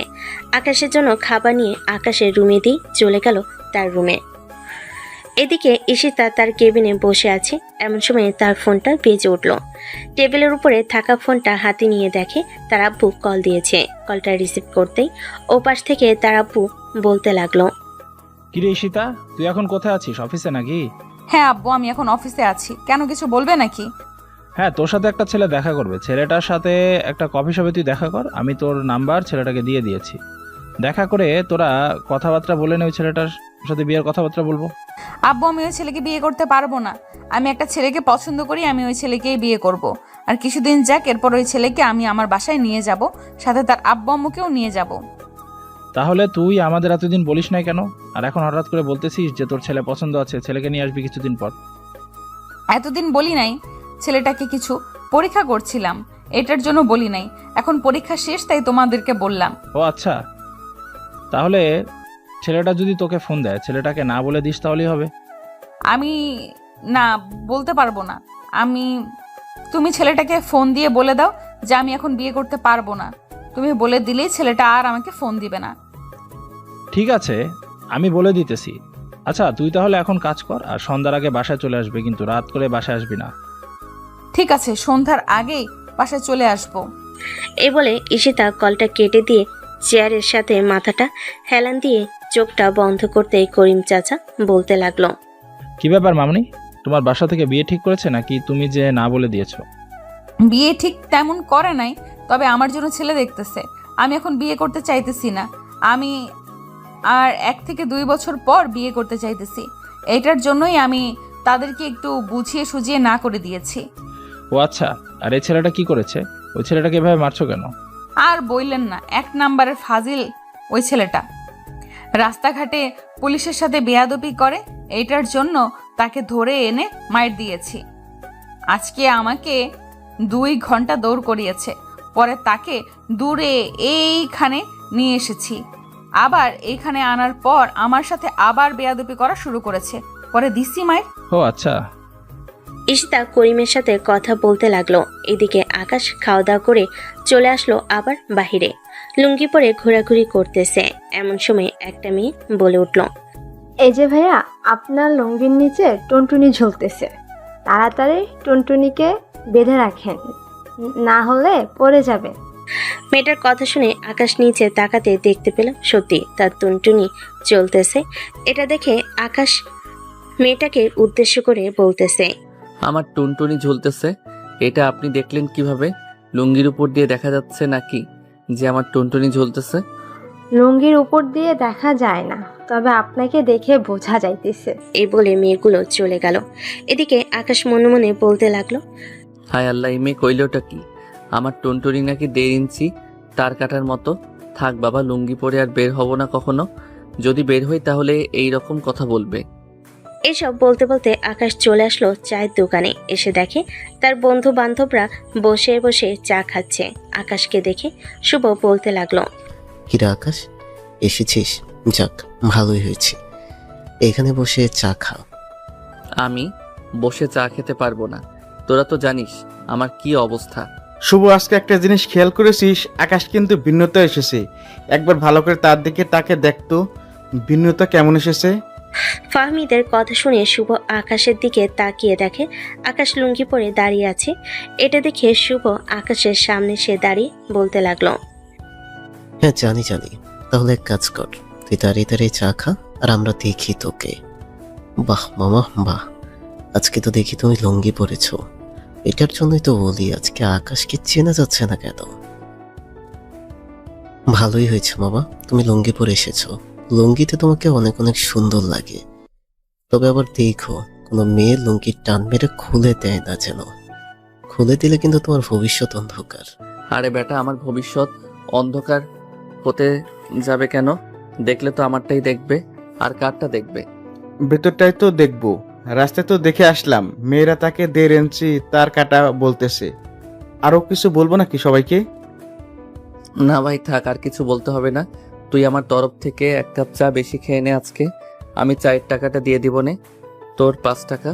আকাশের জন্য খাবার নিয়ে আকাশের রুমে দিয়ে চলে গেল তার রুমে। এদিকে ঈশিতা তার কেবিনে বসে আছে। এমন সময় তার ফোনটা বেজে উঠল। টেবিলের উপরে থাকা ফোনটা হাতে নিয়ে দেখে তার আব্বু কল দিয়েছে। কলটা রিসিভ করতেই ওপাশ থেকে তার আব্বু বলতে লাগলো, কিরে ঈশিতা, তুই এখন কোথায় আছিস? অফিসে নাকি? হ্যাঁ আব্বু, আমি এখন অফিসে আছি। কেন, কিছু বলবে নাকি? হ্যাঁ, তোর সাথে একটা ছেলে দেখা করবে। ছেলেটার সাথে একটা কফি শপে তুই দেখা কর। আমি তোর নাম্বার ছেলেটাকে দিয়ে দিয়েছি। দেখা করে তোরা কথাবার্তা বলে নে, ওই ছেলেটার সাথে বিয়ের কথাবার্তা বলবো। আব্বু, আমি ওই ছেলেকে বিয়ে করতে পারবো না। আমি একটা ছেলেকে পছন্দ করি, আমি ওই ছেলেকেই বিয়ে করব। আর কিছুদিন যাক, এরপর ওই ছেলেকে আমি আমার বাসায় নিয়ে যাব, সাথে তার আব্বু আম্মুকেও নিয়ে যাব। তাহলে তুই আমাদের এতদিন বলিস নাই কেন? আর এখন হঠাৎ করে বলতেছিস যে তোর ছেলে পছন্দ আছে, ছেলেকে নিয়ে আসবি কিছুদিন পর। এতদিন বলি নাই, ছেলেটাকে কিছু পরীক্ষা করছিলাম, এটার জন্য বলি নাই। এখন পরীক্ষা শেষ, তাই তোমাদেরকে বললাম। ও আচ্ছা, তাহলে ছেলেটা যদি তোকে ফোন দেয়, ছেলেটাকে না বলে দিস তাহলেই হবে। আমি না, বলতে পারবো না। তুমি ছেলেটাকে ফোন দিয়ে বলে দাও যে আমি এখন বিয়ে করতে পারবো না। তুমি বলে দিলেই ছেলেটা আর আমাকে ফোন দিবে না। ঠিক আছে, আমি বলে দিতেছি। আচ্ছা, তুই তাহলে এখন কাজ কর, আর সন্ধ্যার আগে বাসায় চলে আসবে, কিন্তু রাত করে বাসায় আসবি না। ঠিক আছে, সন্ধ্যার আগেই বাসায় চলে আসবো। এই বলে ঈশিতা কলটা কেটে দিয়ে চেয়ারের সাথে মাথাটা হেলান দিয়ে চোখটা বন্ধ করতে করিম চাচা বলতে লাগলো, কি ব্যাপার মামনি, তোমার বাসা থেকে বিয়ে ঠিক করেছে নাকি তুমি যে না বলে দিয়েছো? বিয়ে ঠিক তেমন করে নাই, তবে আমার জন্য ছেলে দেখতেছে। আমি এখন বিয়ে করতে চাইতেছি না। আমি আর 1 থেকে 2 বছর পর বিয়ে করতে চাইতেছি। এটার জন্যই আমি তাদেরকে একটু বুঝিয়ে সুঝিয়ে না করে দিয়েছি। ও আচ্ছা, আর এই ছেলেটা কি করেছে? ওই ছেলেটাকে এভাবে মারছো কেন? আর বললেন না, 1 নাম্বারের ফাজিল ওই ছেলেটা। রাস্তাঘাটে পুলিশের সাথে বেয়াদবি করে, এইটার জন্য তাকে ধরে এনে মাইর দিয়েছি। আজকে আমাকে 2 ঘন্টা দৌড় করিয়েছে, পরে তাকে দূরে এইখানে নিয়ে এসেছি। আবার এইখানে আনার পর আমার সাথে আবার বেয়াদবি করা শুরু করেছে, পরে দিছি মাইর। ও আচ্ছা। ঈশিতা করিমের সাথে কথা বলতে লাগলো। এদিকে আকাশ খাওয়া দাওয়া করে চলে আসলো আবার বাহিরে, লুঙ্গি পরে ঘোরাঘুরি করতেছে। এমন সময় একটা মেয়ে বলে উঠল, এই যে ভাইয়া, আপনার লুঙ্গির নিচে টুনটুনি ঝুলতেছে, তাড়াতাড়ি টুনটুনিকে বেঁধে রাখেন, না হলে পড়ে যাবে। মেয়েটার কথা শুনে আকাশ নিচে তাকাতে দেখতে পেল সত্যি তার টুনটুনি চলতেছে। এটা দেখে আকাশ মেয়েটাকে উদ্দেশ্য করে বলতেছে, আমার টুনটুনি ঝুলতেছে, এটা আপনি দেখলেন কিভাবে? লুঙ্গির উপর দিয়ে দেখা যাচ্ছে নাকি যে আমার টুনটুনি ঝুলতেছে? লুঙ্গির উপর দিয়ে দেখা যায় না, তবে আপনাকে দেখে বোঝা যাইতেছে। এই বলে মেয়েগুলো চলে গেল। এদিকে আকাশ মনে মনে বলতে লাগলো, হায় আল্লাহ, এই মেয়ে কইলেওটা কি? আমার টুনটুনি নাকি 1.5 ইঞ্চি তার কাটার মতো। থাক বাবা, লুঙ্গি পরে আর বের হব না কখনো। যদি বের হই তাহলে এই রকম কথা বলবে। এসব বলতে বলতে আকাশ চলে আসলো চায়ের দোকানে। এসে দেখে তার বন্ধু বান্ধবরা বসে বসে চা খাচ্ছে। আকাশকে দেখে শুভ বলতে লাগলো, কিরা আকাশ, এসেছিস? যাক, ভালোই হয়েছে। এখানে বসে চা খা। আমি বসে চা খেতে পারবো না, তোরা তো জানিস আমার কি অবস্থা। শুভ, আজকে একটা জিনিস খেয়াল করেছিস? আকাশ কিন্তু ভিন্নতা এসেছে। একবার ভালো করে তার দিকে তাকে দেখতো, ভিন্নতা কেমন এসেছে। ফাহমিদের কথা শুনে শুভ আকাশের দিকে তাকিয়ে দেখে আকাশ লুঙ্গি পরে দাঁড়িয়ে আছে। এটা দেখে শুভ আকাশের সামনে সে দাঁড়িয়ে বলতে লাগলো, হ্যাঁ জানি জানি, তাহলে এক কাজ কর, তুই দাঁড়িয়ে দাঁড়িয়ে চা খা আর আমরা দেখি তোকে। বাহ মামা বাহ, আজকে তো দেখি তুমি লুঙ্গি পরেছো। এটার জন্যই তো বলি আজকে আকাশকে চেনা যাচ্ছে না কেন। ভালোই হয়েছে মামা, তুমি লুঙ্গি পরে এসেছো। লুঙ্গিতে তোমাকে অনেক অনেক সুন্দর লাগে। তবে আবার দেখো, কোনো মেয়ে লুঙ্গির টান মেরে খুলে দেয় না যেন। খুলে দিলে কিন্তু তোমার ভবিষ্যৎ অন্ধকার। আরে বেটা, আমার ভবিষ্যৎ অন্ধকার হতে যাবে কেন? দেখলে তো আমারটাই দেখবে, আর কারটা দেখবে? ভেতরটাই তো দেখবো। রাস্তায় তো দেখে আসলাম, মেয়েরা তাকে 1.5 ইঞ্চি তার কাটা বলতেছে। আরো কিছু বলবো নাকি সবাইকে? না ভাই থাক, আর কিছু বলতে হবে না। তুই আমার তরফ থেকে 1 কাপ চা বেশি খেয়ে নে আজকে। আমি চায়ের টাকাটা দিয়ে দিব নে, তোর 5 টাকা।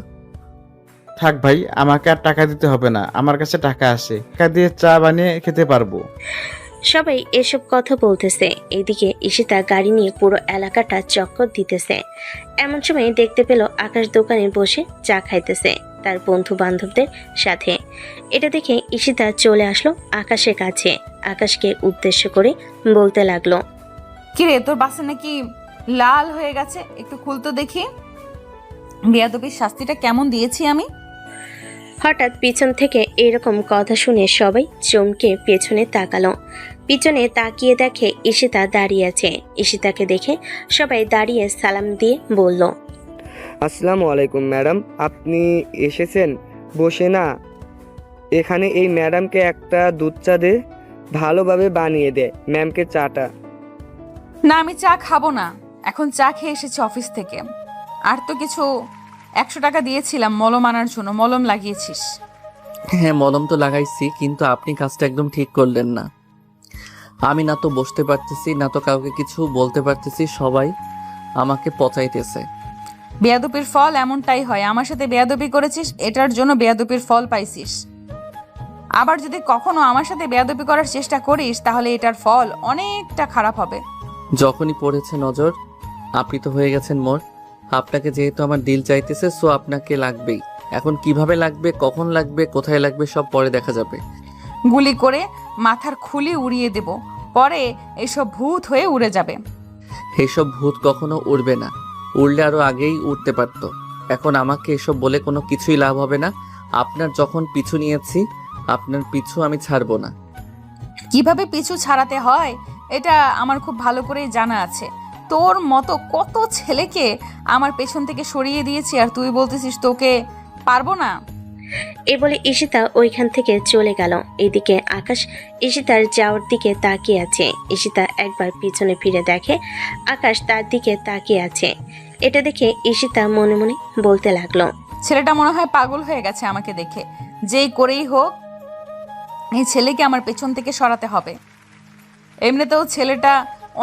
থাক ভাই, আমাকে আর টাকা দিতে হবে না, আমার কাছে টাকা আছে, টাকা দিয়ে চা বানিয়ে খেতে পারবো। সবাই এসব কথা বলতেছে। এদিকে ঈশিতা গাড়ি নিয়ে পুরো এলাকাটা চক্কর দিতেছে। এমন সময় দেখতে পেল আকাশ দোকানে বসে চা খাইতেছে তার বন্ধু বান্ধবদের সাথে। এটা দেখে ঈশিতা চলে আসলো আকাশের কাছে। আকাশকে উদ্দেশ্য করে বলতে লাগলো, কিরে, তোর বাসে নাকি লাল হয়ে গেছে? একটু খুলতো দেখি। বেয়াদবির শাস্তিটা কেমন দিয়েছি আমি? হঠাৎ পিছন থেকে এরকম কথা শুনে সবাই চমকে পেছনে তাকালো। পিছনে তাকিয়ে দেখে ঈশিতা দাঁড়িয়ে আছে। ঈশিতাকে দেখে সবাই দাঁড়িয়ে সালাম দিয়ে বলল, আসসালামু আলাইকুম ম্যাডাম, আপনি এসেছেন? বসে না, এখানে এই ম্যাডামকে একটা দুধ চা দে, ভালোভাবে বানিয়ে দে ম্যামকে চাটা। না, আমি চা খাবো না, এখন চা খেয়ে এসেছি অফিস থেকে। আর তো কিছু 100 টাকা দিয়েছিলাম মলম আনার জন্য, মলম লাগিয়েছিস? হ্যাঁ মলম তো লাগাইছি, কিন্তু আপনি কাজটা একদম ঠিক করলেন না। আমি না তো বসতে পারতেছি, না তো কাউকে কিছু বলতে পারতেছি, সবাই আমাকে পচাইতেছে। বেয়াদবির ফল এমনটাই হয়। আমার সাথে বেয়াদবি করেছিস, এটার জন্য বেয়াদবির ফল পাইছিস। আবার যদি কখনো আমার সাথে বেয়াদবি করার চেষ্টা করিস তাহলে এটার ফল অনেকটা খারাপ হবে। যখনই পড়েছে নজর, আপনি তো হয়ে গেছেন মোর। আপনাকে যেহেতু আমার দিল চাইতেছে, সো আপনাকে লাগবেই। এখন কিভাবে লাগবে, কখন লাগবে, কোথায় লাগবে সব পরে দেখা যাবে। গুলি করে মাথার খুলি উড়িয়ে দেব, পরে এসব ভূত হয়ে উড়ে যাবে। এইসব ভূত কখনো উড়বে না, উড়লে আরো আগেই উঠতে পারতো। এখন আমাকে এসব বলে কোনো কিছুই লাভ হবে না। আপনার যখন পিছু নিয়েছি, আপনার পিছু আমি ছাড়বো না। কিভাবে পিছু ছাড়াতে হয় এটা আমার খুব ভালো করেই জানা আছে। তোর মতো কত ছেলেকে আমার পেছন থেকে সরিয়ে দিয়েছি, আর তুই বলতেছিস তোকে পারবো না। এ বলে ঈশিতা ওইখান থেকে চলে গেল। এদিকে আকাশ ঈশিতার যাওয়ার দিকে তাকিয়ে আছে। ঈশিতা একবার পিছনে ফিরে দেখে আকাশ তার দিকে তাকিয়ে আছে। এটা দেখে ঈশিতা মনে মনে বলতে লাগলো, ছেলেটা মনে হয় পাগল হয়ে গেছে আমাকে দেখে। যেই করেই হোক এই ছেলেকে আমার পেছন থেকে সরাতে হবে। এমনিতেও ছেলেটা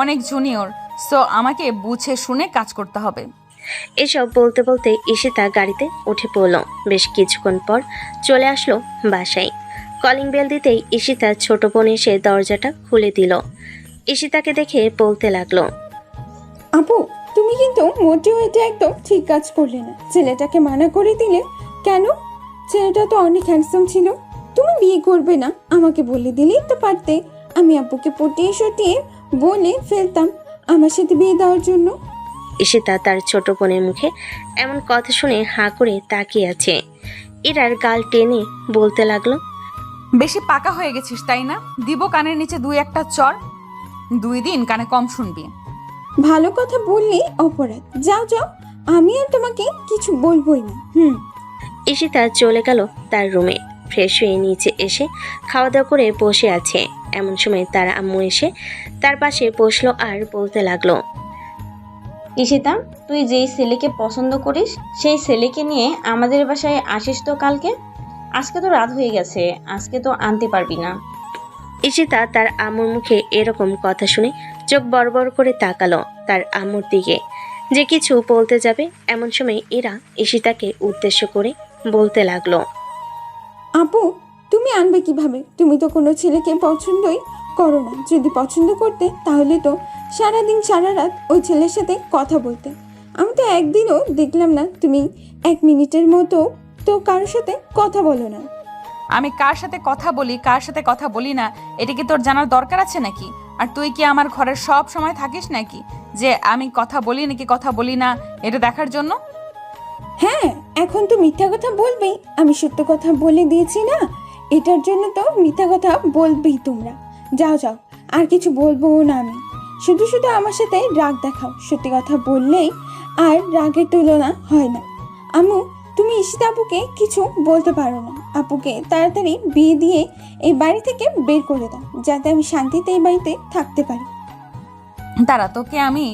অনেক জুনিয়র, সো আমাকে বুঝে শুনে কাজ করতে হবে। এসব বলতে বলতে ঈশিতা গাড়িতে উঠে পড়ল। বেশ কিছুক্ষণ পর চলে আসলো বাসায়। কলিং বেল দিতেই ঈশিতা ছোট বোন এসে দরজাটা খুলে দিল। ঈশিতাকে দেখে বলতে লাগলো, আপু, তুমি কিন্তু মোটেও এটা একদম ঠিক কাজ করলে না। ছেলেটাকে মানা করে দিলে কেন? ছেলেটা তো অনেক হ্যান্ডসাম ছিল। তুমি বিয়ে করবে না আমাকে বলে দিলেই তো পারতে। আমি আপুকে পটিয়ে সটিয়ে বলে ফেলতাম আমার সাথে বিয়ে দেওয়ার জন্য। ঈশিতা তার ছোট বোনের মুখে এমন কথা শুনে হাঁ করে তাকিয়ে আছে। ইরার গাল টেনে বলতে লাগলো, বেশি পাকা হয়ে গেছিস তাই না? দিব কানের নিচে দুই একটা চর, 2 দিন কানে কম শুনবি। ভালো কথা বললে অপরাধ। যাও যাও, আমি আর তোমাকে কিছু বলবোই না। ঈশিতা চলে গেল তার রুমে। ফ্রেশ হয়ে নিচে এসে খাওয়া দাওয়া করে বসে আছে। এমন সময় তার আম্মু এসে তার পাশে বসলো আর বলতে লাগলো, ঈশিতা, তুই যেই ছেলেকে পছন্দ করিস সেই ছেলেকে নিয়ে আমাদের বাসায় আসিস তো কালকে। আজকে তো রাত হয়ে গেছে, আজকে তো আনতে পারবি না। ঈশিতা তার আম্মুর মুখে এরকম কথা শুনে চোখ বড় বড় করে তাকালো তার আম্মুর দিকে, যে কিছু বলতে যাবে। এমন সময় ইরা ঈশিতাকে উদ্দেশ্য করে বলতে লাগলো, আপু, তুমি আনবে কিভাবে? তুমি তো কোনো ছেলেকে পছন্দই করো না। যদি পছন্দ করতে তাহলে তো সারাদিন সারা রাত ওই ছেলের সাথে কথা বলতে। আমি তো একদিনও দেখলাম না তুমি 1 মিনিটের মতো তো কারোর সাথে কথা বলো না। আমি কার সাথে কথা বলি কার সাথে কথা বলি না এটা কি তোর জানার দরকার আছে নাকি? আর তুই কি আমার ঘরের সব সময় থাকিস নাকি যে আমি কথা বলি নাকি কথা বলি না এটা দেখার জন্য? হ্যাঁ, এখন তো মিথ্যা কথা বলবেই। আমি সত্য কথা বলে দিয়েছি না, এটার জন্য তো মিথ্যা কথা বলবেই তোমরা। যাও যাও, আর কিছু বলবো না আমি। শুধু শুধু আমার সাথে রাগ দেখাও। সত্যি কথা বললেই আর রাগের তুলনা হয় না। আম্মু, তুমি ঈশিতা আপুকে কিছু বলতে পারো না। আপুকে তাড়াতাড়ি বিয়ে দিয়ে এই বাড়ি থেকে বের করে দাও, যাতে আমি শান্তিতে এই বাড়িতে থাকতে পারি। তারা তোকে আমি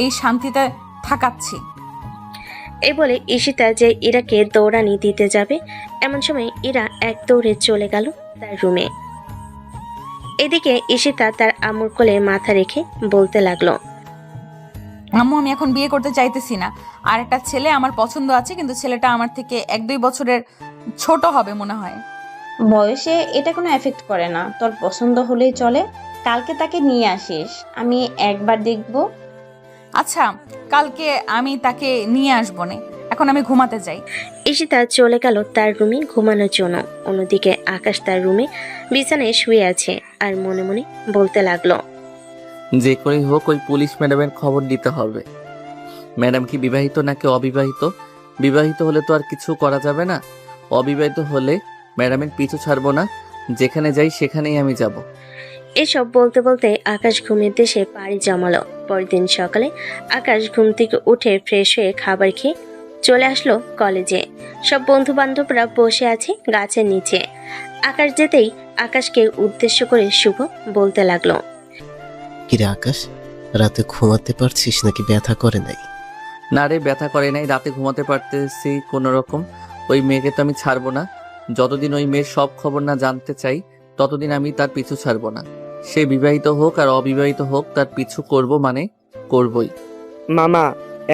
এই শান্তিতে থাকাচ্ছি। এই বলে ঈশিতা যে ইরাকে দৌড়ানি দিতে যাবে, এমন সময় ইরা এক দৌড়ে চলে গেল তার রুমে। এদিকে ঈশিতা তার আম্মুর কোলে মাথা রেখে বলতে লাগলো, আম্মু, আমি এখন বিয়ে করতে চাইতেছি না। আর একটা ছেলে আমার পছন্দ আছে, কিন্তু ছেলেটা আমার থেকে 1-2 বছরের ছোট হবে মনে হয়। বয়সে এটা কোনো এফেক্ট করে না, তোর পছন্দ হলেই চলে। কালকে তাকে নিয়ে আসিস, আমি একবার দেখব। আচ্ছা, কালকে আমি তাকে নিয়ে আসবো না, এখন আমি ঘুমাতে যাই। ঈশিতা চলে গেল তার রুমে ঘুমানোর জন্য। অন্যদিকে আকাশ তার রুমে বিছানায় শুয়ে আছে আর মনে মনে বলতে লাগলো, যে করেই হোক ওই পুলিশ ম্যাডামের খবর দিতে হবে। ম্যাডাম কি বিবাহিত নাকি অবিবাহিত? বিবাহিত হলে তো আর কিছু করা যাবে না, অবিবাহিত হলে ম্যাডামের পিছু ছাড়বো না। যেখানে যাই সেখানেই আমি যাব। এসব বলতে বলতে আকাশ ঘুমের দেশে পাড়ি জমালো। পরদিন সকালে আকাশ ঘুম থেকে উঠে ফ্রেশ হয়ে খাবার খেয়ে চলে আসলো কলেজে। সব বন্ধু বান্ধবরা বসে আছে গাছের নিচে। আকাশ যেতেই আকাশকে উদ্দেশ্য করে শুভ বলতে লাগলো, কিরে আকাশ, রাতে ঘুমাতে পারছিস নাকি ব্যথা করে নাই? না রে, ব্যথা করে নাই, রাতে ঘুমাতে পারতেছি কোনো রকম। ওই মেয়েকে তো আমি ছাড়বো না। যতদিন ওই মেয়ের সব খবর না জানতে চাই ততদিন আমি তার পিছু ছাড়বো না। সে বিবাহিত হোক আর অবিবাহিত হোক, তার পিছু করব, মানে করবই। মামা,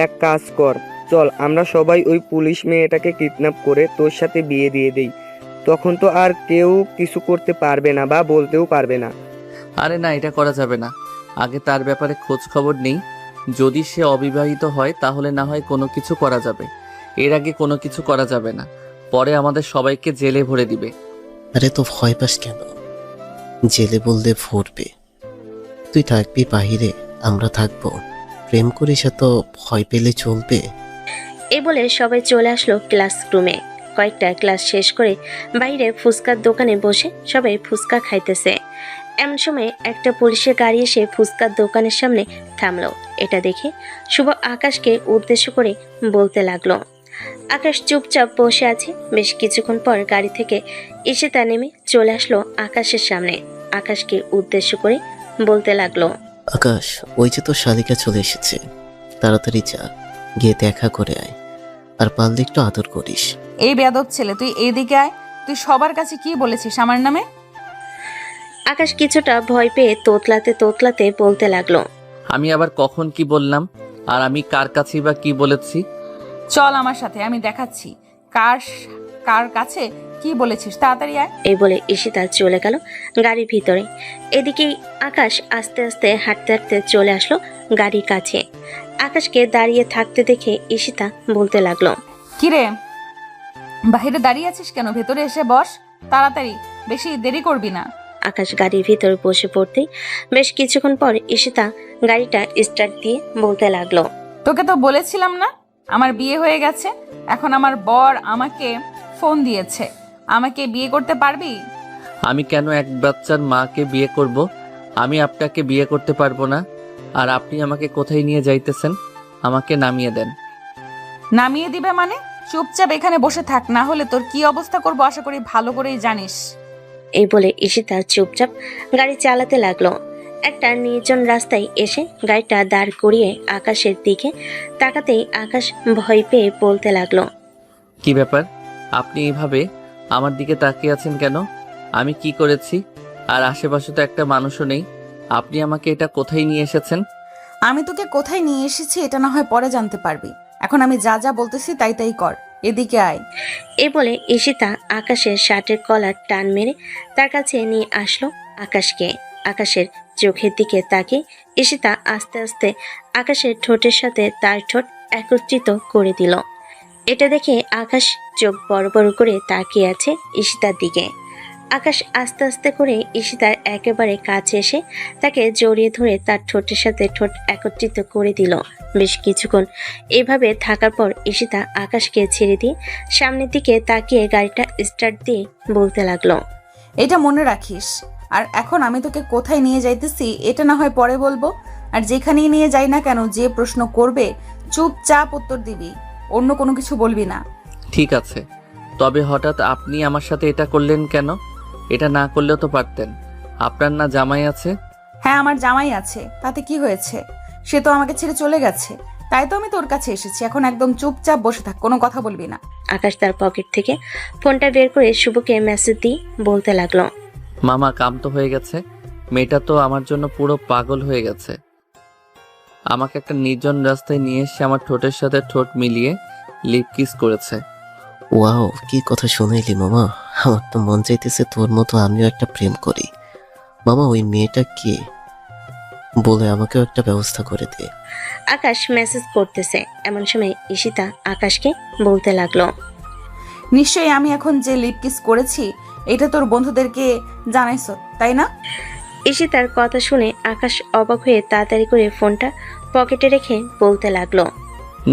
এক কাজ কর, চল আমরা সবাই ওই পুলিশ মেয়েটাকে কিডন্যাপ করে তোর সাথে বিয়ে দিয়ে দেই। তখন তো আর কেউ কিছু করতে পারবে না বা বলতেও পারবে না। আরে না, এটা করা যাবে না। আগে তার ব্যাপারে খোঁজ খবর নেই। যদি সে অবিবাহিত হয় তাহলে না হয় কোনো কিছু করা যাবে। এর আগে কোনো কিছু করা যাবে না। পরে আমাদের সবাইকে জেলে ভরে দিবে। আরে তো ভয় পাস কেন? জেলে বললে ভরবে। তুই থাকবি বাহিরে, আমরা থাকবো। প্রেম করিস, এত ভয় পেলে চলবে? এই বলে সবাই চলে আসলো ক্লাসরুমে। কয়েকটা ক্লাস শেষ করে বাইরে ফুচকার দোকানে বসে সবাই ফুচকা খাইতেছে। এমন সময় একটা পুলিশের গাড়ি এসে ফুচকার দোকানের সামনে থামলো। এটা দেখে শুভ আকাশকে উদ্দেশ্য করে বলতে লাগলো। আকাশ চুপচাপ বসে আছে। বেশ কিছুক্ষণ পর গাড়ি থেকে ঈশিতা নেমে চলে আসলো আকাশের সামনে। আকাশকে উদ্দেশ্য করে বলতে লাগলো। আকাশ, ওই যে তোর শালিকা চলে এসেছে, তাড়াতাড়ি যা, গিয়ে দেখা করে আয়, আর পারলে একটু আদর করিস। এই বেয়াদব ছেলে, তুই এইদিকে আয়। তুই সবার কাছে কি বলেছিস আমার নামে? আকাশ কিছুটা ভয় পেয়ে তোতলাতে তোতলাতে বলতে লাগলো। আমি আবার কখন কি বললাম? আর আমি কার কাছেই বা কি বলেছি? চল আমার সাথে, আমি দেখাচ্ছি কার কার কাছে কি বলেছিস। তাড়াতাড়ি আয়। এই বলে ঈশিতা চলে গেল গাড়ির ভিতরে। এদিকেই আকাশ আস্তে আস্তে হাঁটতে হাঁটতে চলে আসলো গাড়ির কাছে। আকাশকে দাঁড়িয়ে থাকতে দেখে ঈশিতা বলতে লাগলো। কিরে, বাহিরে দাঁড়িয়ে আছিস কেন? ভেতরে এসে বস তাড়াতাড়ি, বেশি দেরি করবি না। আকাশ গাড়ির ভিতরে বসে পড়তেই বেশ কিছুক্ষণ পর ঈশিতা গাড়িটা স্টার্ট দিয়ে বলতে লাগলো। তোকে তো বলেছিলাম না আমার বিয়ে হয়ে গেছে। এখন আমার বর আমাকে ফোন দিয়েছে। আমাকে বিয়ে করতে পারবি? আমি কেন এক বাচ্চার মাকে বিয়ে করব? আমি আপনাকে বিয়ে করতে পারবো না। আর আপনি আমাকে কোথায় নিয়ে যাইতেছেন? আমাকে নামিয়ে দেন। নামিয়ে দিবে মানে? চুপচাপ এখানে বসে থাক, না হলে তোর কি অবস্থা করবো আশা করি ভালো করেই জানিস। এই বলে ঈশিতা চুপচাপ গাড়ি চালাতে লাগলো। একটা নির্জন রাস্তায় এসে গাড়িটা দাঁড় করিয়ে আকাশের দিকে তাকাতেই আকাশ ভয় পেয়ে বলতে লাগলো। কি ব্যাপার? আপনি এইভাবে আমার দিকে তাকিয়ে আছেন কেন? আমি কি করেছি? আর আশেপাশে তো একটা মানুষও নেই। আপনি আমাকে এটা কোথায় নিয়ে এসেছেন? আমি তোকে কোথায় নিয়ে এসেছি এটা না হয় পরে জানতে পারবি। এখন আমি যা যা বলতেছি তাই তাই কর। এদিকে আয়। এই বলে ঈশিতা আকাশের শার্টের কলার টান মেরে তার কাছে নিয়ে আসলো আকাশকে। আকাশের চোখের দিকে তাকিয়ে ঈশিতা আস্তে আস্তে আকাশের ঠোঁটের সাথে তার ঠোঁট একত্রিত করে দিল। এটা দেখে আকাশ চোখ বড় বড় করে তাকিয়ে আছে ঈশিতার দিকে। আকাশ আস্তে আস্তে করে ঈশিতার একেবারে কাছে এসে তাকে জড়িয়ে ধরে তার ঠোঁটের সাথে ঠোঁট একত্রিত করে দিল। বেশ কিছুক্ষণ এভাবে থাকার পর ঈশিতা আকাশকে ছেড়ে দিয়ে সামনের দিকে তাকিয়ে গাড়িটা স্টার্ট দিয়ে বলতে লাগলো। এটা মনে রাখিস। আর এখন আমি তোকে কোথায় নিয়ে যাইতেছি এটা না হয় পরে বলবো। আর যেখানেই নিয়ে যাই না কেন, যে প্রশ্ন করবে চুপচাপ উত্তর দিবি, অন্য কোনো কিছু বলবি না। ঠিক আছে, তবে হঠাৎ আপনি আমার সাথে এটা করলেন কেন? এটা না করলেও তো পারতেন। আপনার না জামাই আছে? হ্যাঁ, আমার জামাই আছে, তাতে কি হয়েছে? সে তো আমাকে ছেড়ে চলে গেছে, তাই তো আমি তোর কাছে এসেছি। এখন একদম চুপচাপ বসে থাক, কোনো কথা বলবি না। আকাশ তার পকেট থেকে ফোনটা বের করে শুভকে মেসেজ দিয়ে বলতে লাগলো। মামা, কাম তো হয়ে গেছে। মেয়েটা তো আমার জন্য পুরো পাগল হয়ে গেছে। আমাকে একটা নির্জন রাস্তায় নিয়ে এসে আমার ঠোঁটের সাথে ঠোঁট মিলিয়ে লিপ কিস করেছে। ওয়াও, কি কথা শুনাইলি মামা। আমার তো মন চাইতেছে তোর মতো আমিও একটা প্রেম করি। মামা, ওই মেয়েটা কে? বলে আমাকেও একটা ব্যবস্থা করে দে। আকাশ মেসেজ করতেছে। এমন সময় ঈশিতা আকাশকে বলতে লাগলো। নিশ্চয়ই আমি এখন যে লিপ কিস করেছি এটা তোর বন্ধুদেরকে জানাইছো, তাই না? ঈশিতার কথা শুনে আকাশ অবাক হয়ে তাড়াতাড়ি করে ফোনটা পকেটে রেখে বলতে লাগলো।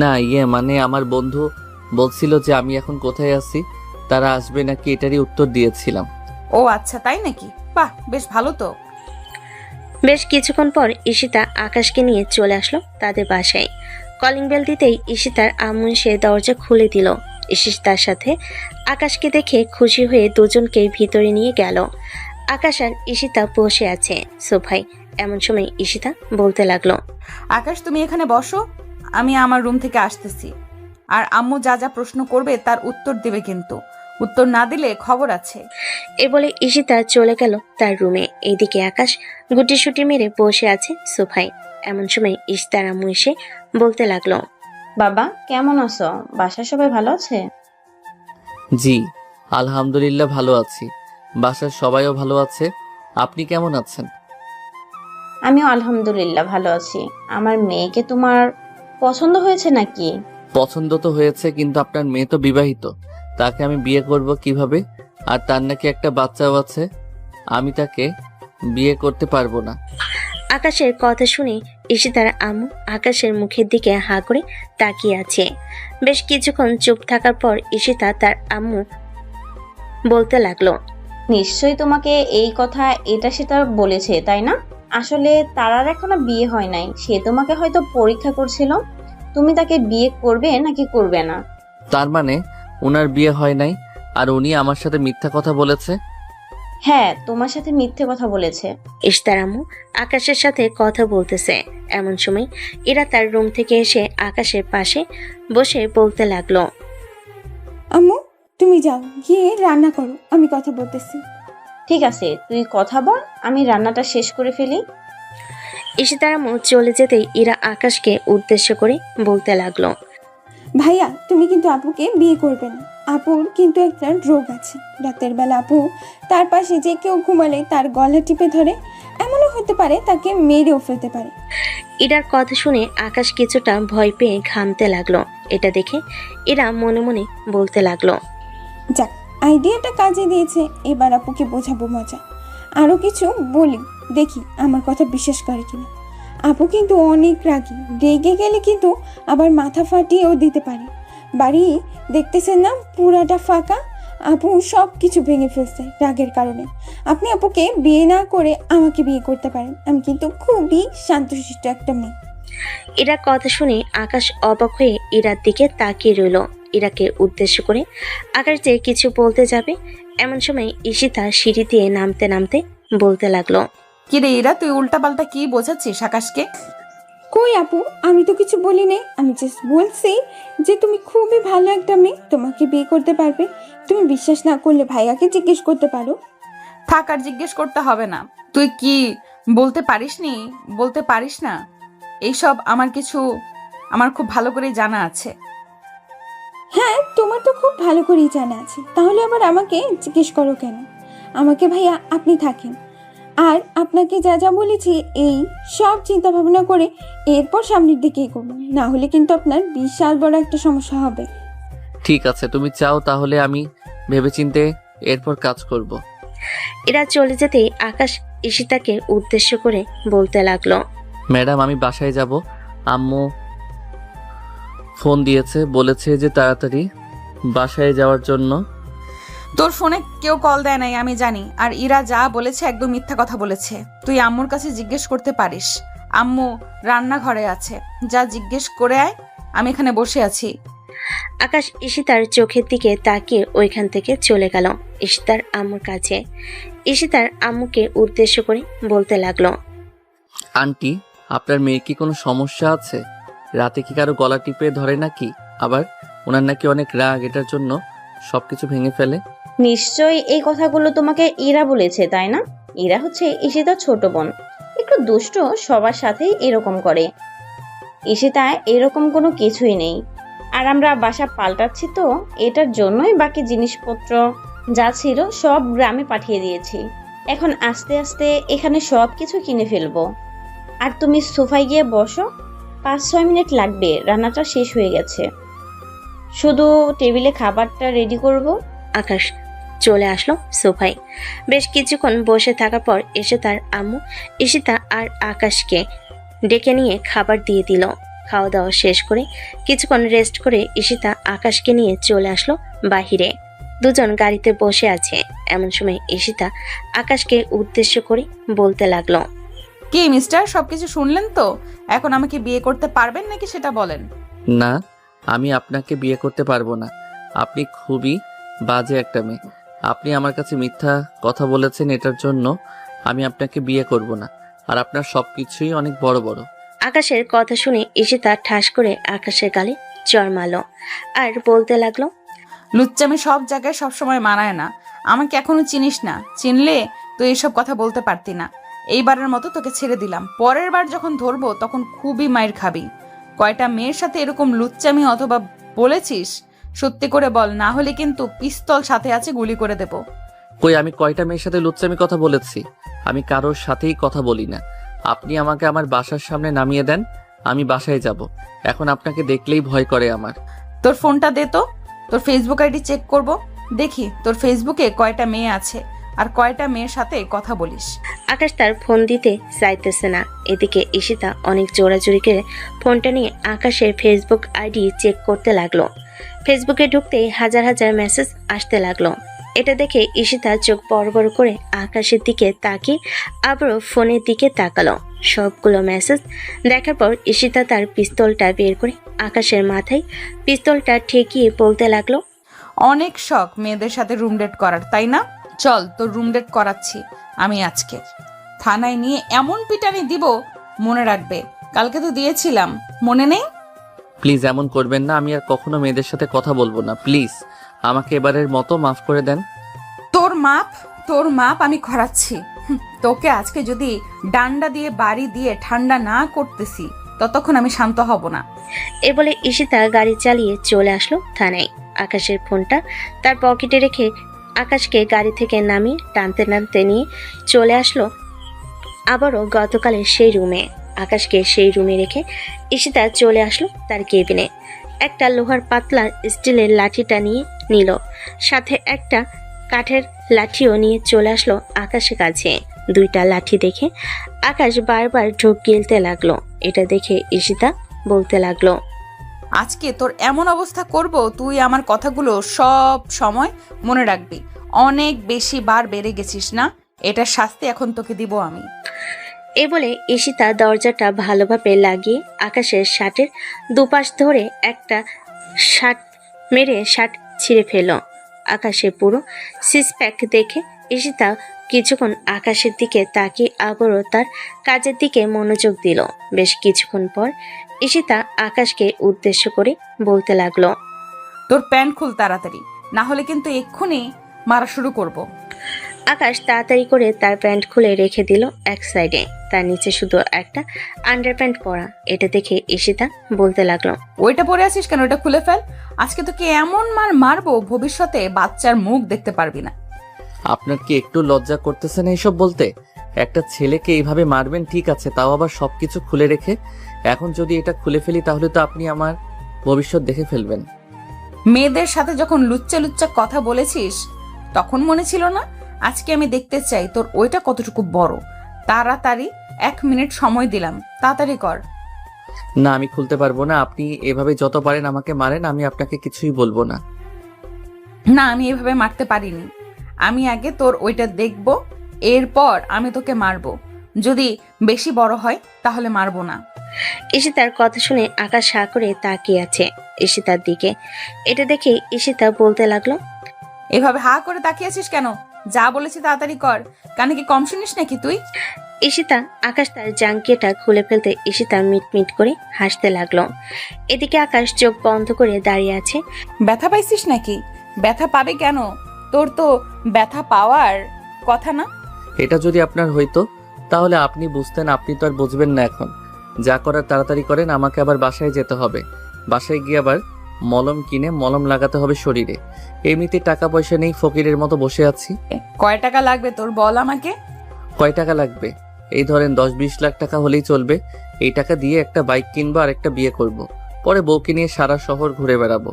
না, মানে আমার বন্ধু বলছিল যে আমি এখন কোথায় আছি, তারা আসবে নাকি, এটারই উত্তর দিয়েছিলাম। ও আচ্ছা, তাই নাকি? বাহ, বেশ ভালো তো। বেশ কিছুক্ষণ পর ঈশিতা আকাশকে নিয়ে চলে আসলো তাদের বাসায়। কলিং বেল দিতেই ঈশিতার আম্মু এসে দরজা খুলে দিল। ঈশিতার সাথে আকাশকে দেখে খুশি হয়ে দুজনকে ভিতরে নিয়ে গেল। আকাশ আর ঈশিতা বসে আছে সোফায়। এমন সময় ঈশিতা বলতে লাগলো। আকাশ, তুমি এখানে বসো, আমি আমার রুম থেকে আসতেছি। আর আম্মু যা যা প্রশ্ন করবে তার উত্তর দেবে, কিন্তু উত্তর না দিলে খবর আছে। এ বলে ঈশিতা চলে গেল তার রুমে। এইদিকে আকাশ গুটিসুটি মেরে বসে আছে সোফায়। এমন সময় ঈশিতার আম্মু এসে বলতে লাগলো। বাবা কেমন আছো? বাসায় সবাই ভালো আছে? জি, আলহামদুলিল্লাহ ভালো আছি। বাসার সবাইও ভালো আছে। আপনি কেমন আছেন? আমিও আলহামদুলিল্লাহ ভালো আছি। আমার মেয়েকে তোমার পছন্দ হয়েছে নাকি? পছন্দ তো হয়েছে, কিন্তু আপনার মেয়ে তো বিবাহিত। তাকে আমি বিয়ে করব কিভাবে? আর তার নাকি একটা বাচ্চাও আছে। আমি তাকে বিয়ে করতে পারবো না। আকাশের কথা শুনে ঈশিতার আম্মু আকাশের মুখের দিকে হাঁ করে তাকিয়ে আছে। বেশ কিছুক্ষণ চুপ থাকার পর ঈশিতা তার আম্মু বলতে লাগলো, নিশ্চয়ই তোমাকে এই কথা এটা সেটা বলেছে, তাই না? আসলে তারার এখনো বিয়ে হয় নাই, সে তোমাকে হয়তো পরীক্ষা করছিল তুমি তাকে বিয়ে করবে নাকি করবে না। তার মানে ওনার বিয়ে হয় নাই আর উনি আমার সাথে মিথ্যা কথা বলেছে? হ্যাঁ, তোমার সাথে মিথ্যে কথা বলেছে। ঈশিতার আম্মু আকাশের সাথে কথা বলতেছে। এমন সময় এরা তার রুম থেকে এসে আকাশের পাশে বসে বলতে লাগলো, আম্মু তুমি যাও, গিয়ে রান্না করো, আমি কথা বলতেছি। ঠিক আছে, তুই কথা বল, আমি রান্নাটা শেষ করে ফেলি। ঈশিতার আম্মু চলে যেতেই ইরা আকাশকে উদ্দেশ্য করে বলতে লাগলো, ভাইয়া তুমি কিন্তু আপুকে বিয়ে করবে না। আপুর কিন্তু একটা রোগ আছে। রাতের বেলা আপু তার পাশে যে কেউ ঘুমালে তার গলা টিপে ধরে, এমনও হতে পারে তাকে মেরেও ফেলতে পারে। ইরার কথা শুনে আকাশ কিছুটা ভয় পেয়ে ঘামতে লাগলো। এটা দেখে ইরা মনে মনে বলতে লাগলো, যাক, আইডিয়াটা কাজে দিয়েছে। এবার আপুকে বোঝাবো মজা। আরও কিছু বলি, দেখি আমার কথা বিশ্বাস করে কিনা। আপু কিন্তু অনেক রাগী, রেগে গেলে কিন্তু আবার মাথা ফাটিয়েও দিতে পারে। বাড়ি দেখতেছেন না, পুরাটা ফাঁকা। আপু সব কিছু ভেঙে ফেলছে রাগের কারণে। আপনি আপুকে বিয়ে না করে আমাকে বিয়ে করতে পারেন। আমি কিন্তু খুবই শান্তশিষ্ট একটা মেয়ে। ইরার কথা শুনে আকাশ অবাক হয়ে ইরার দিকে তাকিয়ে রইল। ইরাকে উদ্দেশ্য করে আকাশ যে কিছু বলতে যাবে, এমন সময় ঈশিতা সিঁড়ি দিয়ে নামতে নামতে বলতে লাগলো, কি রে ইরা, তুই উল্টাপাল্টা কি বোঝাচ্ছিস আকাশকে? কই আপু, আমি তো কিছু বলি নাই। আমি জাস্ট বলছি যে তুমি খুবই ভালো একটা মেয়ে, তোমাকে বিয়ে করতে পারবে। তুমি বিশ্বাস না করলে ভাইয়াকে জিজ্ঞেস করতে পারো। থাক, আর জিজ্ঞেস করতে হবে না। তুই কি বলতে পারিস না? এইসব আমার খুব ভালো করেই জানা আছে। হ্যাঁ, তোমার তো খুব ভালো করেই জানা আছে, তাহলে আবার আমাকে জিজ্ঞেস করো কেন? আমাকে ভাইয়া আপনি থাকেন, আর আপনাকে যা যা বলেছি এই সব চিন্তা ভাবনা করে এরপর সামনের দিকে এগোবেন, না হলে কিন্তু আপনার বিশাল বড় একটা সমস্যা হবে। ঠিক আছে, তুমি চাও তাহলে আমি ভেবেচিন্তে এরপর কাজ করব। এরা চলে যেতেই আকাশ ঈশিতাকে উদ্দেশ্য করে বলতে লাগলো, ম্যাডাম আমি বাসায় যাব। আম্মু ফোন দিয়েছে, বলেছে যে তাড়াতাড়ি বাসায় যাওয়ার জন্য। তোর ফোনে কেউ কল দেয় নাই আমি জানি, আর ইরা যা বলেছে একদম মিথ্যা কথা বলেছে। তুই আম্মুর কাছে জিজ্ঞেস করতে পারিস। আম্মু রান্নাঘরে আছে, যা জিজ্ঞেস করে আয়, আমি এখানে বসে আছি। আকাশ ঈশিতার চোখের দিকে তাকিয়ে ওইখান থেকে চলে গেল ঈশিতার আম্মুর কাছে। ঈশিতার আম্মুকে উদ্দেশ্য করে বলতে লাগলো, আন্টি আপনার মেয়ের কি কোনো সমস্যা আছে? রাতে কি কারো গলা টিপে ধরে নাকি? আবার ওনার নাকি অনেক রাগ, এটার জন্য সবকিছু ভেঙে ফেলে। নিশ্চয়ই এই কথাগুলো তোমাকে ইরা বলেছে, তাই না? ইরা হচ্ছে ঈশিতার ছোট বোন, একটু দুষ্ট, সবার সাথেই এরকম করে। ঈশিতা এরকম কোনো কিছুই নেই। আর আমরা বাসা পাল্টাচ্ছি তো, এটার জন্যই বাকি জিনিসপত্র যা ছিল সব গ্রামে পাঠিয়ে দিয়েছি। এখন আস্তে আস্তে এখানে সব কিছু কিনে ফেলবো। আর তুমি সোফায় গিয়ে বসো, 5-6 মিনিট লাগবে, রান্নাটা শেষ হয়ে গেছে। শুধু টেবিলে খাবারটা রেডি করব। আকাশ চলে আসলো সোফায়। বেশ কিছুক্ষণ বসে থাকার পর এসে তার আম্মু ঈশিতা আর আকাশকে ডেকে নিয়ে খাবার দিয়ে দিল। খাওয়া দাওয়া শেষ করে কিছুক্ষণ রেস্ট করে ঈশিতা আকাশকে নিয়ে চলে আসলো বাহিরে। দুজন গাড়িতে বসে আছে। এমন সময় ঈশিতা আকাশকে উদ্দেশ্য করে বলতে লাগলো, কি মিস্টার, সবকিছু শুনলেন তো? এখন আমাকে বিয়ে করতে পারবেন নাকি সেটা বলেন। না, আমি আপনাকে বিয়ে করতে পারবো না। আপনি খুবই বাজে একটা মেয়ে। আপনি আমার কাছে মিথ্যা কথা বলেছেন, এটার জন্য আমি আপনাকে বিয়ে করব না। আর আপনার সবকিছুই অনেক বড় বড়। আকাশের কথা শুনে ঈশিতা ঠাস করে আকাশের গালে চড় মারল আর বলতে লাগলো, লুচ্চামি সব জায়গায় সবসময় মানায় না। আমাকে এখনো চিনিস না, চিনলে তুই এইসব কথা বলতে পারতি না। এইবারের মতো তোকে ছেড়ে দিলাম, পরের বার যখন ধরবো তখন খুবই মাইর খাবি। কয়টা মেয়ের সাথে এরকম লুচ্চামি অথবা বলেছিস সত্যি করে বল, না হলে কিন্তু পিস্তল সাথে আছে, গুলি করে দেব। কই আমি কয়টা মেয়ের সাথে লুচ্চামি কথা বলেছি? আমি কারোর সাথেই কথা বলি না। আপনি আমাকে আমার বাসার সামনে নামিয়ে দেন, আমি বাসায় যাব। এখন আপনাকে দেখলেই ভয় করে আমার। তোর ফোনটা দে তো, তোর ফেসবুক আইডি চেক করব, দেখি তোর ফেসবুকে কয়টা মেয়ে আছে আর কয়টা মেয়ের সাথে কথা বলিস। আকাশ তার ফোন দিতে চাইতেছে না। এদিকে ঈশিতা অনেক জোরাজুরি করে ফোনটা নিয়ে আকাশের ফেসবুক আইডি চেক করতে লাগলো। ফেসবুকে ঢুকতেই হাজার হাজার মেসেজ আসতে লাগলো। এটা দেখে ঈশিতা চোখ বড় বড় করে আকাশের দিকে তাকিয়ে আবারও ফোনের দিকে তাকালো। সবগুলো মেসেজ দেখার পর ঈশিতা তার পিস্তলটা বের করে আকাশের মাথায় পিস্তলটা ঠেকিয়ে বলতে লাগলো, অনেক শখ মেয়েদের সাথে রুম ডেট করার, তাই না? চল তোর রুম ডেট করাচ্ছি আমি আজকে। থানায় নিয়ে এমন পিটানি দিব, মনে রাখবে। কালকে তো দিয়েছিলাম, মনে নেই? প্লিজ এমন করবেন না, আমি আর কখনো মেয়েদের সাথে কথা বলবো না। প্লিজ আমাকে এবারের মতো মাফ করে দেন। তোর মাপ আমি খরাচ্ছি। তোকে আজকে যদি ডান্ডা দিয়ে বাড়ি দিয়ে ঠান্ডা না করতেছি, ততক্ষণ আমি শান্ত হব না। এ বলে ঈশিতা গাড়ি চালিয়ে চলে আসলো থানায়। আকাশের ফোনটা তার পকেটে রেখে আকাশকে গাড়ি থেকে নামিয়ে টানতে টানতে নিয়ে চলে আসলো আবারও গতকালের সেই রুমে। আকাশকে সেই রুমে রেখে ঈশিতা চলে আসলো তার কেবিনে। একটা লোহার পাতলা স্টিলের লাঠিটা নিয়ে নিল, সাথে একটা কাঠের লাঠিও নিয়ে চলে আসলো আকাশের কাছে। দুইটা লাঠি দেখে আকাশ বারবার ঢোক গিলতে লাগলো। এটা দেখে ঈশিতা বলতে লাগলো, আজকে তোর এমন অবস্থা করব, তুই আমার কথাগুলো সব সময় মনে রাখবি। অনেক বেশি বার বেড়ে গেছিস না, এটার শাস্তি এখন তোকে দিব আমি। এ বলে ঈশিতা দরজাটা ভালোভাবে লাগিয়ে আকাশের শার্টের দুপাশ ধরে একটা শার্ট মেরে শার্ট ছিঁড়ে ফেল। আকাশের পুরো সিক্সপ্যাক দেখে ঈশিতা কিছুক্ষণ আকাশের দিকে তাকিয়ে আবারও তার কাজের দিকে মনোযোগ দিল। বেশ কিছুক্ষণ পর ঈশিতা আকাশকে উদ্দেশ্য করে বলতে লাগলো, তোর প্যান্ট খুল তাড়াতাড়ি, না হলে কিন্তু এক্ষুনি মারা শুরু করব। আকাশ তাড়াতাড়ি করে তার প্যান্ট খুলে রেখে দিল এক সাইডে। তার নিচে শুধু একটা আন্ডারপ্যান্ট পরা। এটা দেখে ঈশিতা বলতে লাগলো, ওইটা পরে আছিস কেন? ওটা খুলে ফেল। আজকে তোকে এমন মারবো, ভবিষ্যতে বাচ্চার মুখ দেখতে পারবি না। আপনার কি একটু লজ্জা করতেছে না এইসব বলতে? একটা ছেলেকে এইভাবে মারবেন ঠিক আছে, তাও আবার সবকিছু খুলে রেখে। এখন যদি এটা খুলে ফেলি তাহলে তো আপনি আমার ভবিষ্যৎ দেখে ফেলবেন। মেয়েদের সাথে যখন লুচ্চা লুচ্চা কথা বলেছিস তখন মনে ছিল না? আজকে আমি দেখতে চাই তোর ওইটা কতটুকু বড়। তাড়াতাড়ি 1 মিনিট সময় দিলাম, তাড়াতাড়ি কর। না আমি খুলতে পারবো না। আপনি এভাবে যত পারেন আমাকে মারেন, আমি আপনাকে কিছুই বলবো না। না, আমি এভাবে মারতে পারিনি। আমি আগে তোর ওইটা দেখব, এরপর আমি তোকে মারবো। যদি বেশি বড় হয় তাহলে মারবো না। ঈশিতার কথা শুনে আকাশ হা করে তাকিয়ে আছে ঈশিতার দিকে। এটা দেখে ঈশিতা বলতে লাগলো, এভাবে হা করে তাকিয়ে আছিস কেন? যা বলেছি তাড়াতাড়ি কর। কানে কি কম শুনিস নাকি তুই? ঈশিতা আকাশ তার জাঙ্কিয়াটা খুলে ফেলতে ঈশিতা মিটমিট করে হাসতে লাগলো। এদিকে আকাশ চোখ বন্ধ করে দাঁড়িয়ে আছে। ব্যথা পাইছিস নাকি? ব্যথা পাবে কেন? তোর তো ব্যথা পাওয়ার কথা না। এটা যদি আপনার হইতো তাহলে আপনি বুঝতেন, আপনি তো আর বুঝবেন না এখন। যা করার তাড়াতাড়ি করেন, আমাকে আবার বাসায় যেতে হবে। বাসায় গিয়ে আবার মলম কিনে মলম লাগাতে হবে শরীরে। এমনিতে টাকা পয়সা নেই, ফকিরের মতো বসে আছি। কয় টাকা লাগবে তোর, বল আমাকে। কয় টাকা লাগবে? এই ধরেন 10-20 লাখ টাকা হলেই চলবে। এই টাকা দিয়ে একটা বাইক কিনবো আর একটা বিয়ে করব। পরে বউকে নিয়ে সারা শহর ঘুরে বেড়াবো।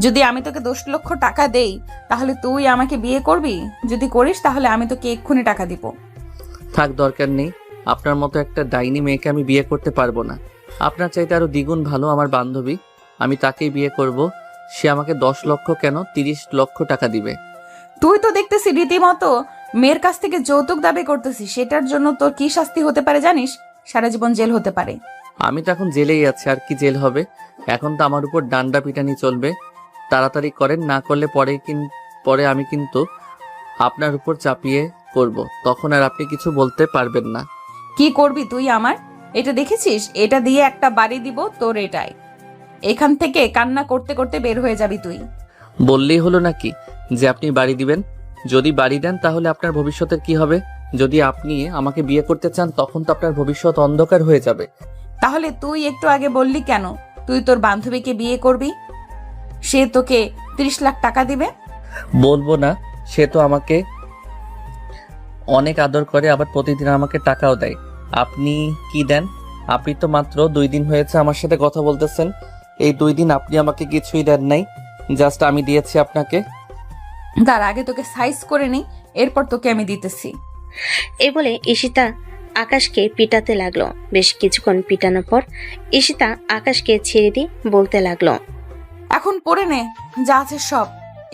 যদি আমি তোকে 10 লক্ষ টাকা দেই তাহলে তুই আমাকে বিয়ে করবি? যদি করিস তাহলে আমি তোকে এক্ষুনি টাকা দিব। থাক, দরকার নেই। আপনার মতো একটা ডাইনি মেয়েকে আমি বিয়ে করতে পারবো না। আপনার চাইতে আরো দ্বিগুণ ভালো আমার বান্ধবী, আমি তাকেই বিয়ে করব। সে আমাকে 10 লক্ষ কেন 30 লক্ষ টাকা দিবে। তুই তো দেখতেছি রীতিমতো মেয়ের কাছ থেকে যৌতুক দাবি করতেছিস। সেটার জন্য তোর কি শাস্তি হতে পারে জানিস? সারা জীবন জেল হতে পারে। আমি তো এখন জেলেই আছি, আর কি জেল হবে? এখন তো আমার উপর ডান্ডা পিটানি চলবে। তাড়াতাড়ি করেন, না করলে পরে আমি কিন্তু আপনার উপর চাপিয়ে করব। তখন আর আপনি কিছু বলতে পারবেন না। কি করবি তুই আমার? এটা দেখেছিস? এটা দিয়ে একটা বাড়ি দিব তোর এটাই। এখান থেকে কান্না করতে করতে বের হয়ে যাবি তুই। বললেই হলো নাকি যে আপনি বাড়ি দিবেন? যদি বাড়ি দেন তাহলে আপনার ভবিষ্যতের কি হবে? যদি আপনি আমাকে বিয়ে করতে চান তখন তো আপনার ভবিষ্যৎ অন্ধকার হয়ে যাবে। তাহলে তুই একটু আগে বললি কেন তুই তোর বান্ধবীকে বিয়ে করবি? সে তোকে 30 লাখ টাকা দিবে? বলবো না, সে তো আমাকে অনেক আদর করে, আবার প্রতিদিন আমাকে টাকাও দেয়। আপনি কি দেন? আপনি তো মাত্র 2 দিন হয়েছে আমার সাথে কথা বলতেছেন। এই 2 দিন আপনি আমাকে কিছুই দেন নাই, জাস্ট আমি দিয়েছি আপনাকে। তার আগে তোকে সাইজ করে নিই, এরপর তোকে আমি দিতেছি। এ বলে ঈশিতা আকাশকে পিটাতে লাগলো। বেশ কিছুক্ষণ পিটানোর পর ঈশিতা আকাশকে ছেড়ে দিয়ে বলতে লাগলো, এখন পরে নে যা আছে সব,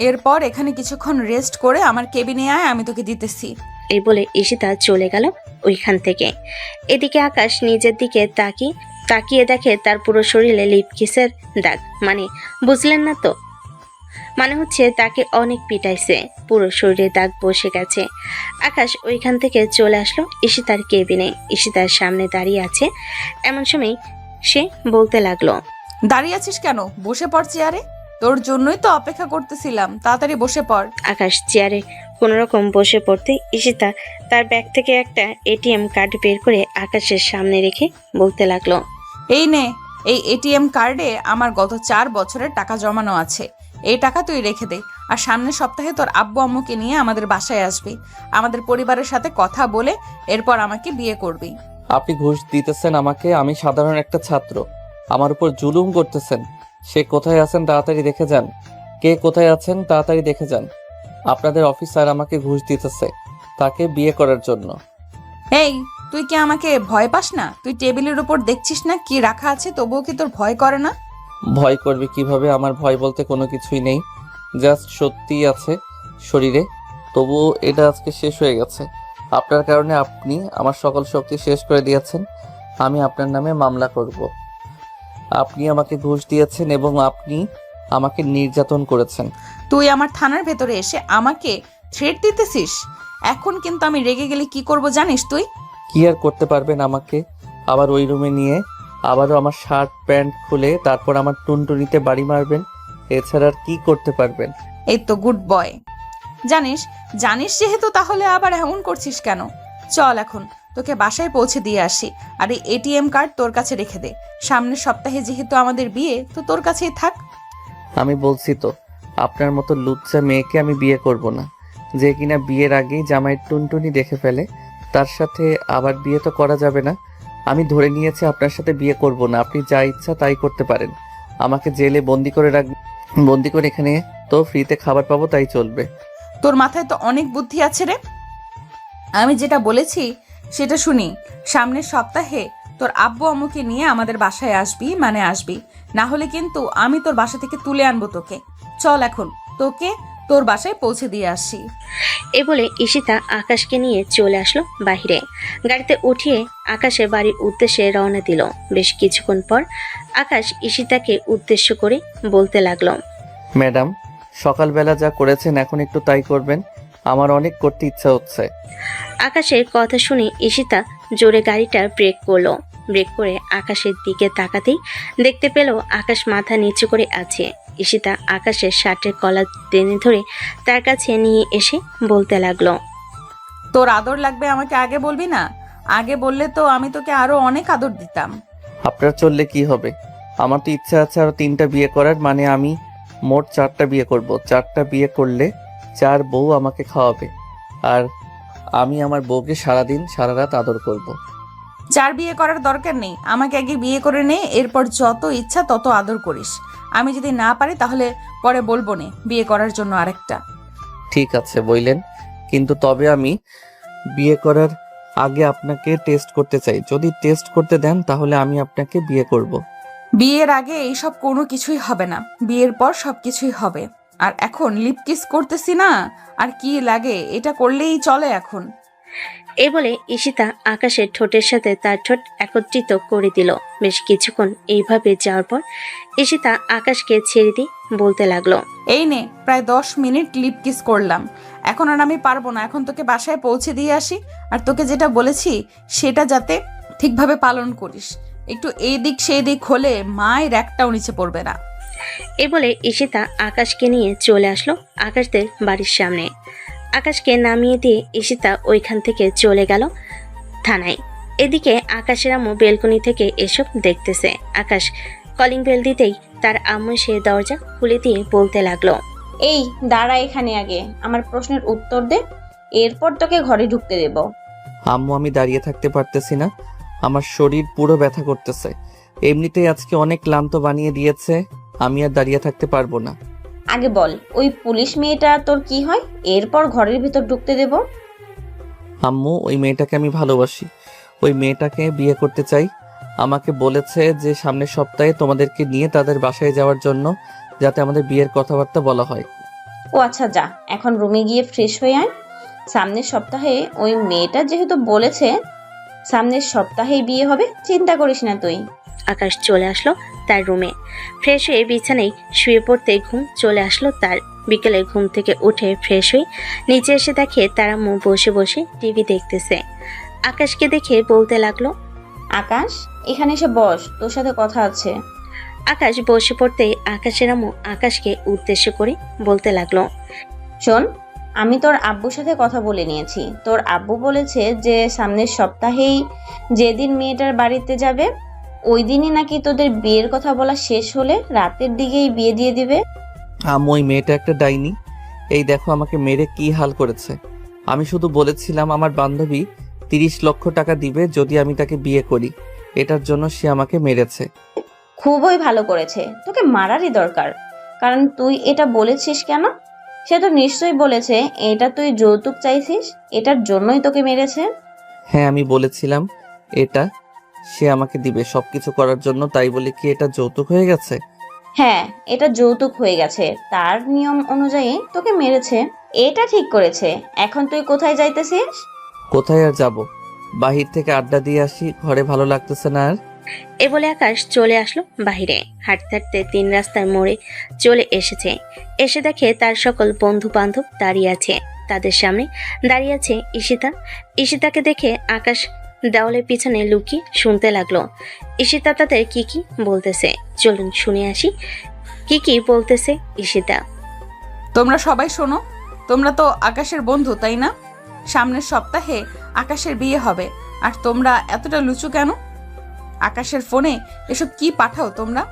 এরপর এখানে কিছুক্ষণ রেস্ট করে আমার কেবিনে আয়, আমি তোকে দিতেছি। এই বলে ঈশিতা চলে গেল ওইখান থেকে। এদিকে আকাশ নিজের দিকে তাকিয়ে দেখে তার পুরো শরীরে লিপ কিসের দাগ। মানে বুঝলেন না তো? মানে হচ্ছে তাকে অনেক পিটাইছে, পুরো শরীরে দাগ বসে গেছে। আকাশ ওইখান থেকে চলে আসলো ঈশিতার কেবিনে। ঈশিতার সামনে দাঁড়িয়ে আছে। এমন সময় সে বলতে লাগলো, দাঁড়িয়ে আছিস কেন? বসে পড় চেয়ারে, তোর জন্যই তো অপেক্ষা করতেছিলাম, তাড়াতাড়ি বসে পড়। আকাশ চেয়ারে কোনোরকম বসে পড়তে ঈশিতা তার ব্যাগ থেকে একটা এটিএম কার্ড বের করে আকাশের সামনে রেখে বলতে লাগলো, এই নে, এই এটিএম কার্ডে আমার গত 4 বছরের টাকা জমানো আছে, এই টাকা তুই রেখে দে। আর সামনের সপ্তাহে তোর আব্বু আম্মুকে নিয়ে আমাদের বাসায় আসবি, আমাদের পরিবারের সাথে কথা বলে এরপর আমাকে বিয়ে করবি। আপনি ঘুষ দিতেছেন আমাকে? আমি সাধারণ একটা ছাত্র, আমার উপর জুলুম করতেছেন। সে কোথায় আছেন তাড়াতাড়ি দেখে যান। কে কোথায় আছেন তাড়াতাড়ি দেখে যান। আপনাদের অফিসার আমাকে ঘুষ দিতেছে তাকে বিয়ে করার জন্য। এই, তুই কি আমাকে ভয় পাস না? তুই টেবিলের উপর দেখছিস না কি রাখা আছে, তবুও কি তোর ভয় করে না? ভয় করবে কিভাবে? আমার ভয় বলতে কোনো কিছুই নেই, জাস্ট সত্যিই আছে শরীরে। তবুও এটা আজকে শেষ হয়ে গেছে আপনার কারণে। আপনি আমার সকল শক্তি শেষ করে দিয়েছেন। আমি আপনার নামে মামলা করব। আপনি আমাকে ঘুষ দিয়েছেন এবং আপনি আমাকে নির্যাতন করেছেন। তুই আমার থানার ভেতরে এসে আমাকে থ্রেট দিতেছিস? এখন কিন্তু আমি রেগে গেলে কি করব জানিস তুই? কি আর করতে পারবেন? আমাকে আবার ওই রুমে নিয়ে আবারও আমার শার্ট প্যান্ট খুলে তারপর আমার টুনটুনিতে বাড়ি মারবেন, এছাড়া আর কি করতে পারবেন? এই তো গুড বয়। জানিস জানিস যেহেতু তাহলে আবার এমন করছিস কেন? চল এখন তোকে বাসায় পৌঁছে দিয়ে আসি, আর এই এটিএম কার্ড তোর কাছে রেখে দে। সামনের সপ্তাহে যেহেতু আমাদের বিয়ে, তো তোর কাছেই থাক। আমি বলছি তো, আপনার মতো লুচ্চা মেয়েকে আমি বিয়ে করব না, যে কিনা বিয়ের আগেই জামাইয়ের টুনটুনি দেখে ফেলে। তার সাথে আবার বিয়ে তো করা যাবে না। আমি ধরে নিয়েছি আপনার সাথে বিয়ে করব না। আপনি যা ইচ্ছা তাই করতে পারেন, আমাকে জেলে বন্দি করে রাখবেন। বন্দি করে এখানে তো ফ্রিতে খাবার পাবো, তাই চলবে। তোর মাথায় তো অনেক বুদ্ধি আছে রে। আমি যেটা বলেছি সেটা শুনি। সামনের সপ্তাহে তোর আব্বু আম্মুকে নিয়ে আমাদের বাসায় আসবি, মানে আসবি, না হলে কিন্তু আমি তোর বাসা থেকে তুলে আনবো তোকে। চল এখন তোকে তোর বাসায় পৌঁছে দিয়ে আসি। এ বলে ঈশিতা আকাশকে নিয়ে চলে আসলো বাহিরে। গাড়িতে উঠিয়ে আকাশের বাড়ির উদ্দেশ্যে রওনা দিল। বেশ কিছুক্ষণ পর আকাশ ঈশিতাকে উদ্দেশ্য করে বলতে লাগলো, ম্যাডাম, সকালবেলা যা করেছেন এখন একটু তাই করবেন, আমার অনেক করতে ইচ্ছা হচ্ছে। আকাশের কথা শুনে ঈশিতা জোরে গাড়িটা ব্রেক করলো। ব্রেক করে আকাশের দিকে তাকাতেই দেখতে পেল আকাশ মাথা নিচু করে আছে। ঈশিতা আকাশের শার্টের কলার টেনে ধরে তার কাছে নিয়ে এসে বলতে লাগলো, তোর আদর লাগবে আমাকে আগে বলবি না? আগে বললে তো আমি তোকে আরো অনেক আদর দিতাম। আপনার চললে কি হবে? আমার তো ইচ্ছা আছে আরো 3টা বিয়ে করার, মানে আমি মোট 4টা বিয়ে করব। 4টা বিয়ে করলে 4 বউ আমাকে খাওয়াবে, আর আমি আমার বউকে সারাদিন সারা রাত আদর করব। 4 বিয়ে করার দরকার নেই, আমাকে আগে বিয়ে করে নে, এরপর যত ইচ্ছা তত আদর করিস। আমি যদি না পারি তাহলে পরে বলবো নে বিয়ে করার জন্য আরেকটা। ঠিক আছে বইলেন, কিন্তু তবে আমি বিয়ে করার আগে আপনাকে টেস্ট করতে চাই। যদি টেস্ট করতে দেন তাহলে আমি আপনাকে বিয়ে করব। বিয়ের আগে এইসব কোনো কিছুই হবে না, বিয়ের পর সবকিছুই হবে। আর এখন লিপ কিস করতেছি না, আর কি লাগে, এটা করলেই চলে এখন। এ বলে ঈশিতা আকাশের ঠোঁটের সাথে তার ঠোঁট একত্রিত করে দিল। বেশ কিছুক্ষণ এইভাবে যাওয়ার পর ঈশিতা আকাশকে ছেড়ে দিয়ে বলতে লাগলো, এই নে, প্রায় 10 মিনিট লিপ কিস করলাম, এখন আর আমি পারবো না। এখন তোকে বাসায় পৌঁছে দিয়ে আসি, আর তোকে যেটা বলেছি সেটা যাতে ঠিকভাবে পালন করিস। একটু এই দিক সেই দিক হলে মায়ের একটাও নিচে পড়বে না। এ বলে ঈশিতা আকাশকে নিয়ে চলে আসলো আকাশদের বাড়ির সামনে। আকাশকে নামিয়ে দিয়ে ঈশিতা ওইখান থেকে চলে গেল থানায়। এদিকে আকাশের আম্মু বেলকনি থেকে এসব দেখতেছে। আকাশ কলিং বেল দিতেই তার আম্মু সে দরজা খুলে দিয়ে বলতে লাগলো, এই দাঁড়া এখানে, আগে আমার প্রশ্নের উত্তর দে, এরপর তোকে ঘরে ঢুকতে দেব। আম্মু আমি দাঁড়িয়ে থাকতে পারতেছি না, আমার শরীর পুরো ব্যথা করতেছে। এমনিতেই আজকে অনেক ক্লান্ত বানিয়ে দিয়েছে, আমি আর দাঁড়িয়ে থাকতে পারবো না। আগে বল, ওই পুলিশ মেয়েটা তোর কি হয়, এরপর ঘরের ভিতর ঢুকতে দেব। আম্মু ওই মেয়েটাকে আমি ভালোবাসি, ওই মেয়েটাকে বিয়ে করতে চাই। আমাকে বলেছে যে সামনের সপ্তাহে তোমাদেরকে নিয়ে তাদের বাসায় যাওয়ার জন্য, যাতে আমাদের বিয়ের কথাবার্তা বলা হয়। ও আচ্ছা, যা এখন রুমে গিয়ে ফ্রেশ হয়ে আয়। সামনের সপ্তাহে ওই মেয়েটা যেহেতু বলেছে সামনের সপ্তাহেই বিয়ে হবে, চিন্তা করিস না তুই। আকাশ চলে আসলো তার রুমে। ফ্রেশ হয়ে বিছানায় শুয়ে পড়তে ঘুম চলে আসলো তার। বিকেলে ঘুম থেকে উঠে ফ্রেশ হয়ে নিচে এসে দেখে তার আম্মু বসে বসে টিভি দেখতেছে। আকাশকে দেখে বলতে লাগলো, আকাশ এখানে এসে বস, তোর সাথে কথা আছে। আকাশ বসে পড়তেই আকাশের আম্মু আকাশকে উদ্দেশ্য করে বলতে লাগলো, শোন, আমি তোর আব্বুর সাথে কথা বলে নিয়েছি। তোর আব্বু বলেছে যে সামনের সপ্তাহেই যেদিন মেয়েটার বাড়িতে যাবে ওই দিনই নাকি তোদের বিয়ের কথা বলা শেষ হলে রাতের দিকেই বিয়ে দিয়ে দিবে। আম্মু ওই মেয়েটা একটা ডাইনি, এই দেখো আমাকে মেরে কি হাল করেছে। আমি শুধু বলেছিলাম আমার বান্ধবী 30 লক্ষ টাকা দিবে যদি আমি তাকে বিয়ে করি, এটার জন্য সে আমাকে মেরেছে। খুবই ভালো করেছে, তোকে মারারই দরকার। কারণ তুই এটা বলেছিস কেন? সে তো নিশ্চয়ই বলেছে এটা তুই যৌতুক চাইছিস, এটার জন্যই তোকে মেরেছে। হ্যাঁ আমি বলেছিলাম এটা সে আমাকে দিবে সবকিছু করার জন্য, তাই বলে কি এটা যৌতুক হয়ে গেছে? হ্যাঁ, এটা যৌতুক হয়ে গেছে, তার নিয়ম অনুযায়ী তোকে মেরেছে, এটা ঠিক করেছে। এখন তুই কোথায় যাইতেছিস? কোথায় আর যাব, বাহির থেকে আড্ডা দিয়ে আসি, ঘরে ভালো লাগতেছে না আর। এ বলে আকাশ চলে আসলো বাহিরে। হাঁটতে হাঁটতে 3 রাস্তার মোড়ে চলে এসেছে। এসে দেখে তার সকল বন্ধু বান্ধব দাঁড়িয়ে আছে। তাদের সামনে দাঁড়িয়ে আছে ঈশিতা। ঈশিতাকে দেখে আকাশ দেওয়ালের পিছনে লুকিয়ে শুনতে লাগলো ঈশিতা তাদের কি কি বলতেছে। চলুন শুনে আসি কি কি বলতেছে ঈশিতা। তোমরা সবাই শোনো, তোমরা তো আকাশের বন্ধু তাই না? সামনের সপ্তাহে আকাশের বিয়ে হবে, আর তোমরা এতটা লুচু কেন? আকাশের ফোনে এসব কি পাঠাও তোমরা?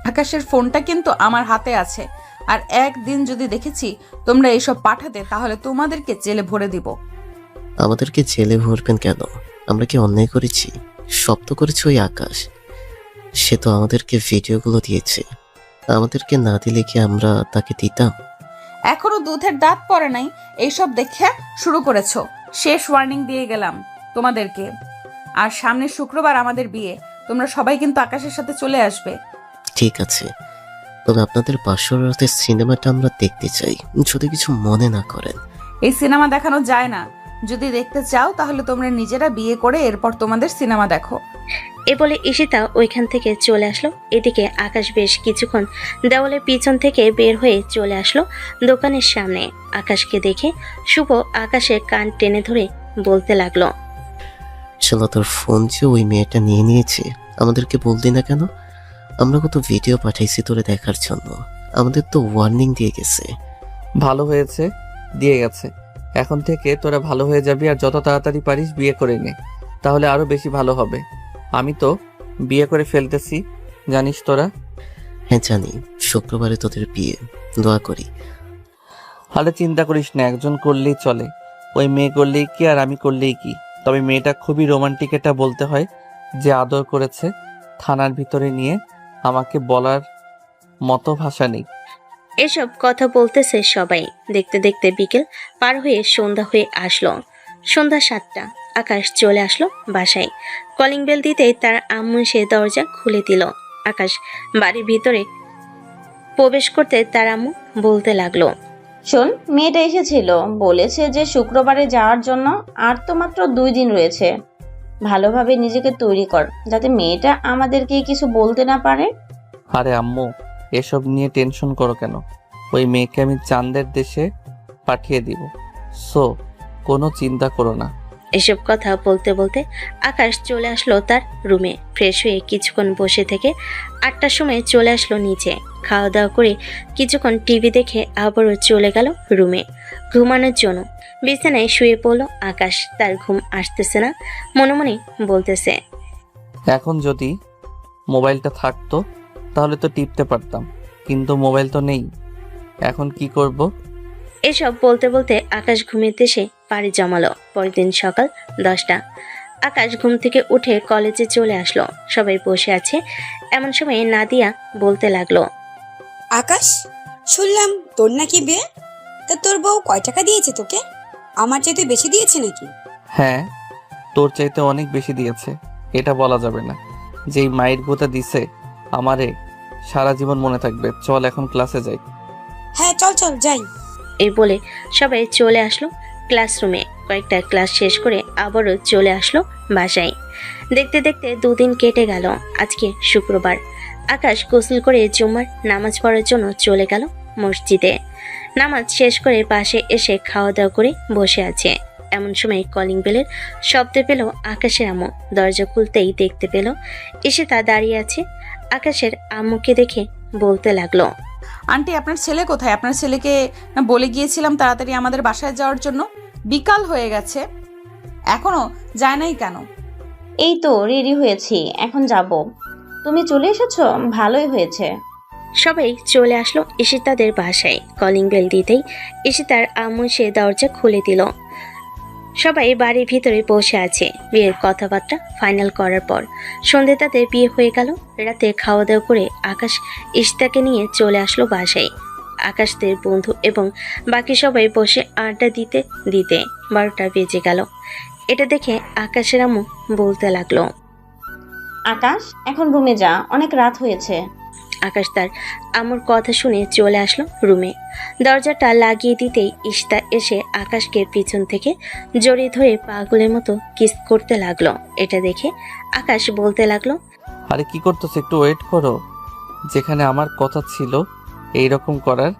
আকাশের ফোনটা কিন্তু আমার হাতে আছে, আর একদিন যদি দেখেছি তোমরা এসব পাঠাতে তাহলে তোমাদেরকে জেলে ভরে দিব। আমাদেরকে জেলে ভরবেন কেন? আমরা কি অন্যায় করেছি? সব তো করেছে ওই আকাশ। সে তো আমাদেরকে ভিডিওগুলো দিয়েছে, আমাদেরকে না দিলে কি আমরা তাকে দিতাম? এখনো দুধের দাঁত পড়ে নাই, এইসব দেখে শুরু করেছো। শেষ ওয়ার্নিং দিয়ে গেলাম তোমাদেরকে। আর সামনের শুক্রবার আমাদের বিয়ে, তোমরা সবাই কিন্তু আকাশের সাথে চলে আসবে। ঠিক আছে, তবে আপনাদের বাসর রাতের সিনেমাটা আমরা দেখতে চাই, যদি কিছু মনে না করেন। এই সিনেমা দেখানো যায় না, যদি দেখতে চাও তাহলে তোমরা নিজেরা বিয়ে করে এরপর তোমাদের সিনেমা দেখো। এ বলে ঈশিতা ওইখান থেকে চলে আসলো। এদিকে আকাশ বেশ কিছুক্ষণ দেওয়ালের পিছন থেকে বের হয়ে চলে আসলো দোকানের সামনে। আকাশকে দেখে শুভ আকাশের কান টেনে ধরে বলতে লাগলো, শালা তোর ফোন যে ওই মেয়েটা নিয়ে নিয়েছে, আমাদেরকে বললি না কেন? আমরা কত ভিডিও পাঠাইছি তোরে দেখার জন্য, আমাদের তো ওয়ার্নিং দিয়ে গেছে। ভালো হয়েছে দিয়ে গেছে, এখন থেকে তোরা ভালো হয়ে যাবি, আর যত তাড়াতাড়ি পারিস বিয়ে করে নে, তাহলে আরো বেশি ভালো হবে। আমি তো বিয়ে করে ফেলতেছি, জানিস তোরা। হ্যাঁ জানি, শুক্রবারে তোদের বিয়ে, দোয়া করি। আরে চিন্তা করিস না, একজন করলেই চলে, ওই মেয়ে করলেই কি আর আমি করলেই কি। তবে মেয়েটা খুবই রোমান্টিক, এটা বলতে হয় যে আদর করেছে, থানার ভিতরে নিয়ে আমাকে বলার মতো ভাষা নেই। এসব কথা বলতেছে সবাই। দেখতে দেখতে বিকেল পার হয়ে সন্ধ্যা হয়ে আসলো। সন্ধ্যা 7টা। আকাশ চলে আসলো বাসায়। কলিং বেল দিতেই তার আম্মু সে দরজা খুলে দিল। আকাশ বাড়ির ভিতরে প্রবেশ করতে তার আম্মু বলতে লাগলো, শোন, মেয়েটা এসেছিল, বলেছে যে শুক্রবারে যাওয়ার জন্য। আর তো মাত্র 2 দিন রয়েছে, ভালোভাবে নিজেকে তৈরি কর যাতে মেয়েটা আমাদেরকে কিছু বলতে না পারে। আরে আম্মু এসব নিয়ে টেনশন করো কেন, ওই মেয়েকে আমি চাঁদের দেশে পাঠিয়ে দিব, সো কোনো চিন্তা করো না। এসব কথা বলতে বলতে আকাশ চলে আসলো তার রুমে। ফ্রেশ হয়ে কিছুক্ষণ বসে থেকে 8টার সময় চলে আসলো নিচে। খাওয়া দাওয়া করে কিছুক্ষণ টিভি দেখে আবারও চলে গেল রুমে ঘুমানোর জন্য। বিছানায় শুয়ে পড়লো আকাশ। তার ঘুম আসতেছে না, মনে মনে বলতেছে, এখন যদি মোবাইলটা থাকতো তাহলে তো টিপতে পারতাম, কিন্তু মোবাইল তো নেই। এখন কি করব? এসব বলতে বলতে আকাশ ঘুমিয়ে দেশে পাড়ি জমালো। পরের দিন সকাল 10টা। আকাশ ঘুম থেকে উঠে কলেজে চলে আসলো। সবাই বসে আছে, এমন সময় নাদিয়া বলতে লাগলো, আকাশ, শুনলাম তোর নাকি বিয়ে। তা তোর বউ কয় টাকা দিয়েছে তোকে? আমার চাইতে বেশি দিয়েছে নাকি? হ্যাঁ, তোর চাইতে অনেক বেশি দিয়েছে। এটা বলা যাবে না। যেই মায়ের গোতা দিছে আমারে, সারা জীবন মনে থাকবে। চল এখন ক্লাসে যাই। হ্যাঁ চল চল যাই। এই বলে সবাই চলে আসলো ক্লাসরুমে। কয়েকটা ক্লাস শেষ করে আবারও চলে আসলো বাসায়। দেখতে দেখতে 2 দিন কেটে গেল। আজকে শুক্রবার। আকাশ গোসল করে জুম্মার নামাজ পড়ার জন্য চলে গেল মসজিদে। নামাজ শেষ করে পাশে এসে খাওয়া দাওয়া করে বসে আছে। এমন সময় কলিং বেলের শব্দ পেল আকাশের আম্মু। দরজা খুলতেই দেখতে পেল ঈশিতা দাঁড়িয়ে আছে। আকাশের আম্মুকে দেখে বলতে লাগলো, আন্টি, আপনার ছেলে কোথায়? আপনার ছেলেকে বলে গিয়েছিলাম তাড়াতাড়ি আমাদের বাসায় যাওয়ার জন্য। বিকাল হয়ে গেছে, এখনো যায় নাই কেন? এই তো রেডি হয়েছি, এখন যাব। তুমি চলে এসেছো, ভালোই হয়েছে। সবাই চলে আসলো ঈশিতাদের বাসায়। কলিং বেল দিতেই ঈশিতার আম্মু সে দরজা খুলে দিল। সবাই বাড়ির ভিতরে বসে আছে। বিয়ের কথাবার্তা ফাইনাল করার পর সন্ধ্যে তাদের বিয়ে হয়ে গেল। রাতে খাওয়া দাওয়া করে আকাশ ঈশিতাকে নিয়ে চলে আসলো বাসায়। আকাশদের বন্ধু এবং বাকি সবাই বসে আড্ডা দিতে দিতে 12টা বেজে গেল। এটা দেখে আকাশের আম্মু বলতে লাগলো, আকাশ, এখন রুমে যা, অনেক রাত হয়েছে। আকাশ তার আম্মুর কথা শুনে চলে আসলো রুমে। দরজাটা লাগিয়ে দিতেই ঈশিতা এসে আকাশকে পিছন থেকে জড়িয়ে ধরে পাগলের মতো কিস করতে লাগলো। এটা দেখে আকাশ বলতে লাগলো, আরে কি করতেছো? একটু ওয়েট করো। যেখানে আমার কথা ছিল এইরকম করার,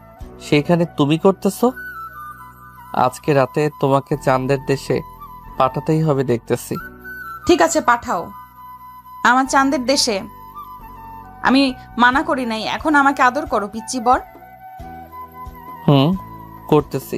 সেইখানে তুমি করতেছো। আজকে রাতে তোমাকে চাঁদের দেশে পাঠাতেই হবে দেখতেছি। ঠিক আছে, পাঠাও আমার চাঁদের দেশে। আমি মানা করি নাই, এখন আমাকে আদর করো পিচ্চি বর। করতেছি।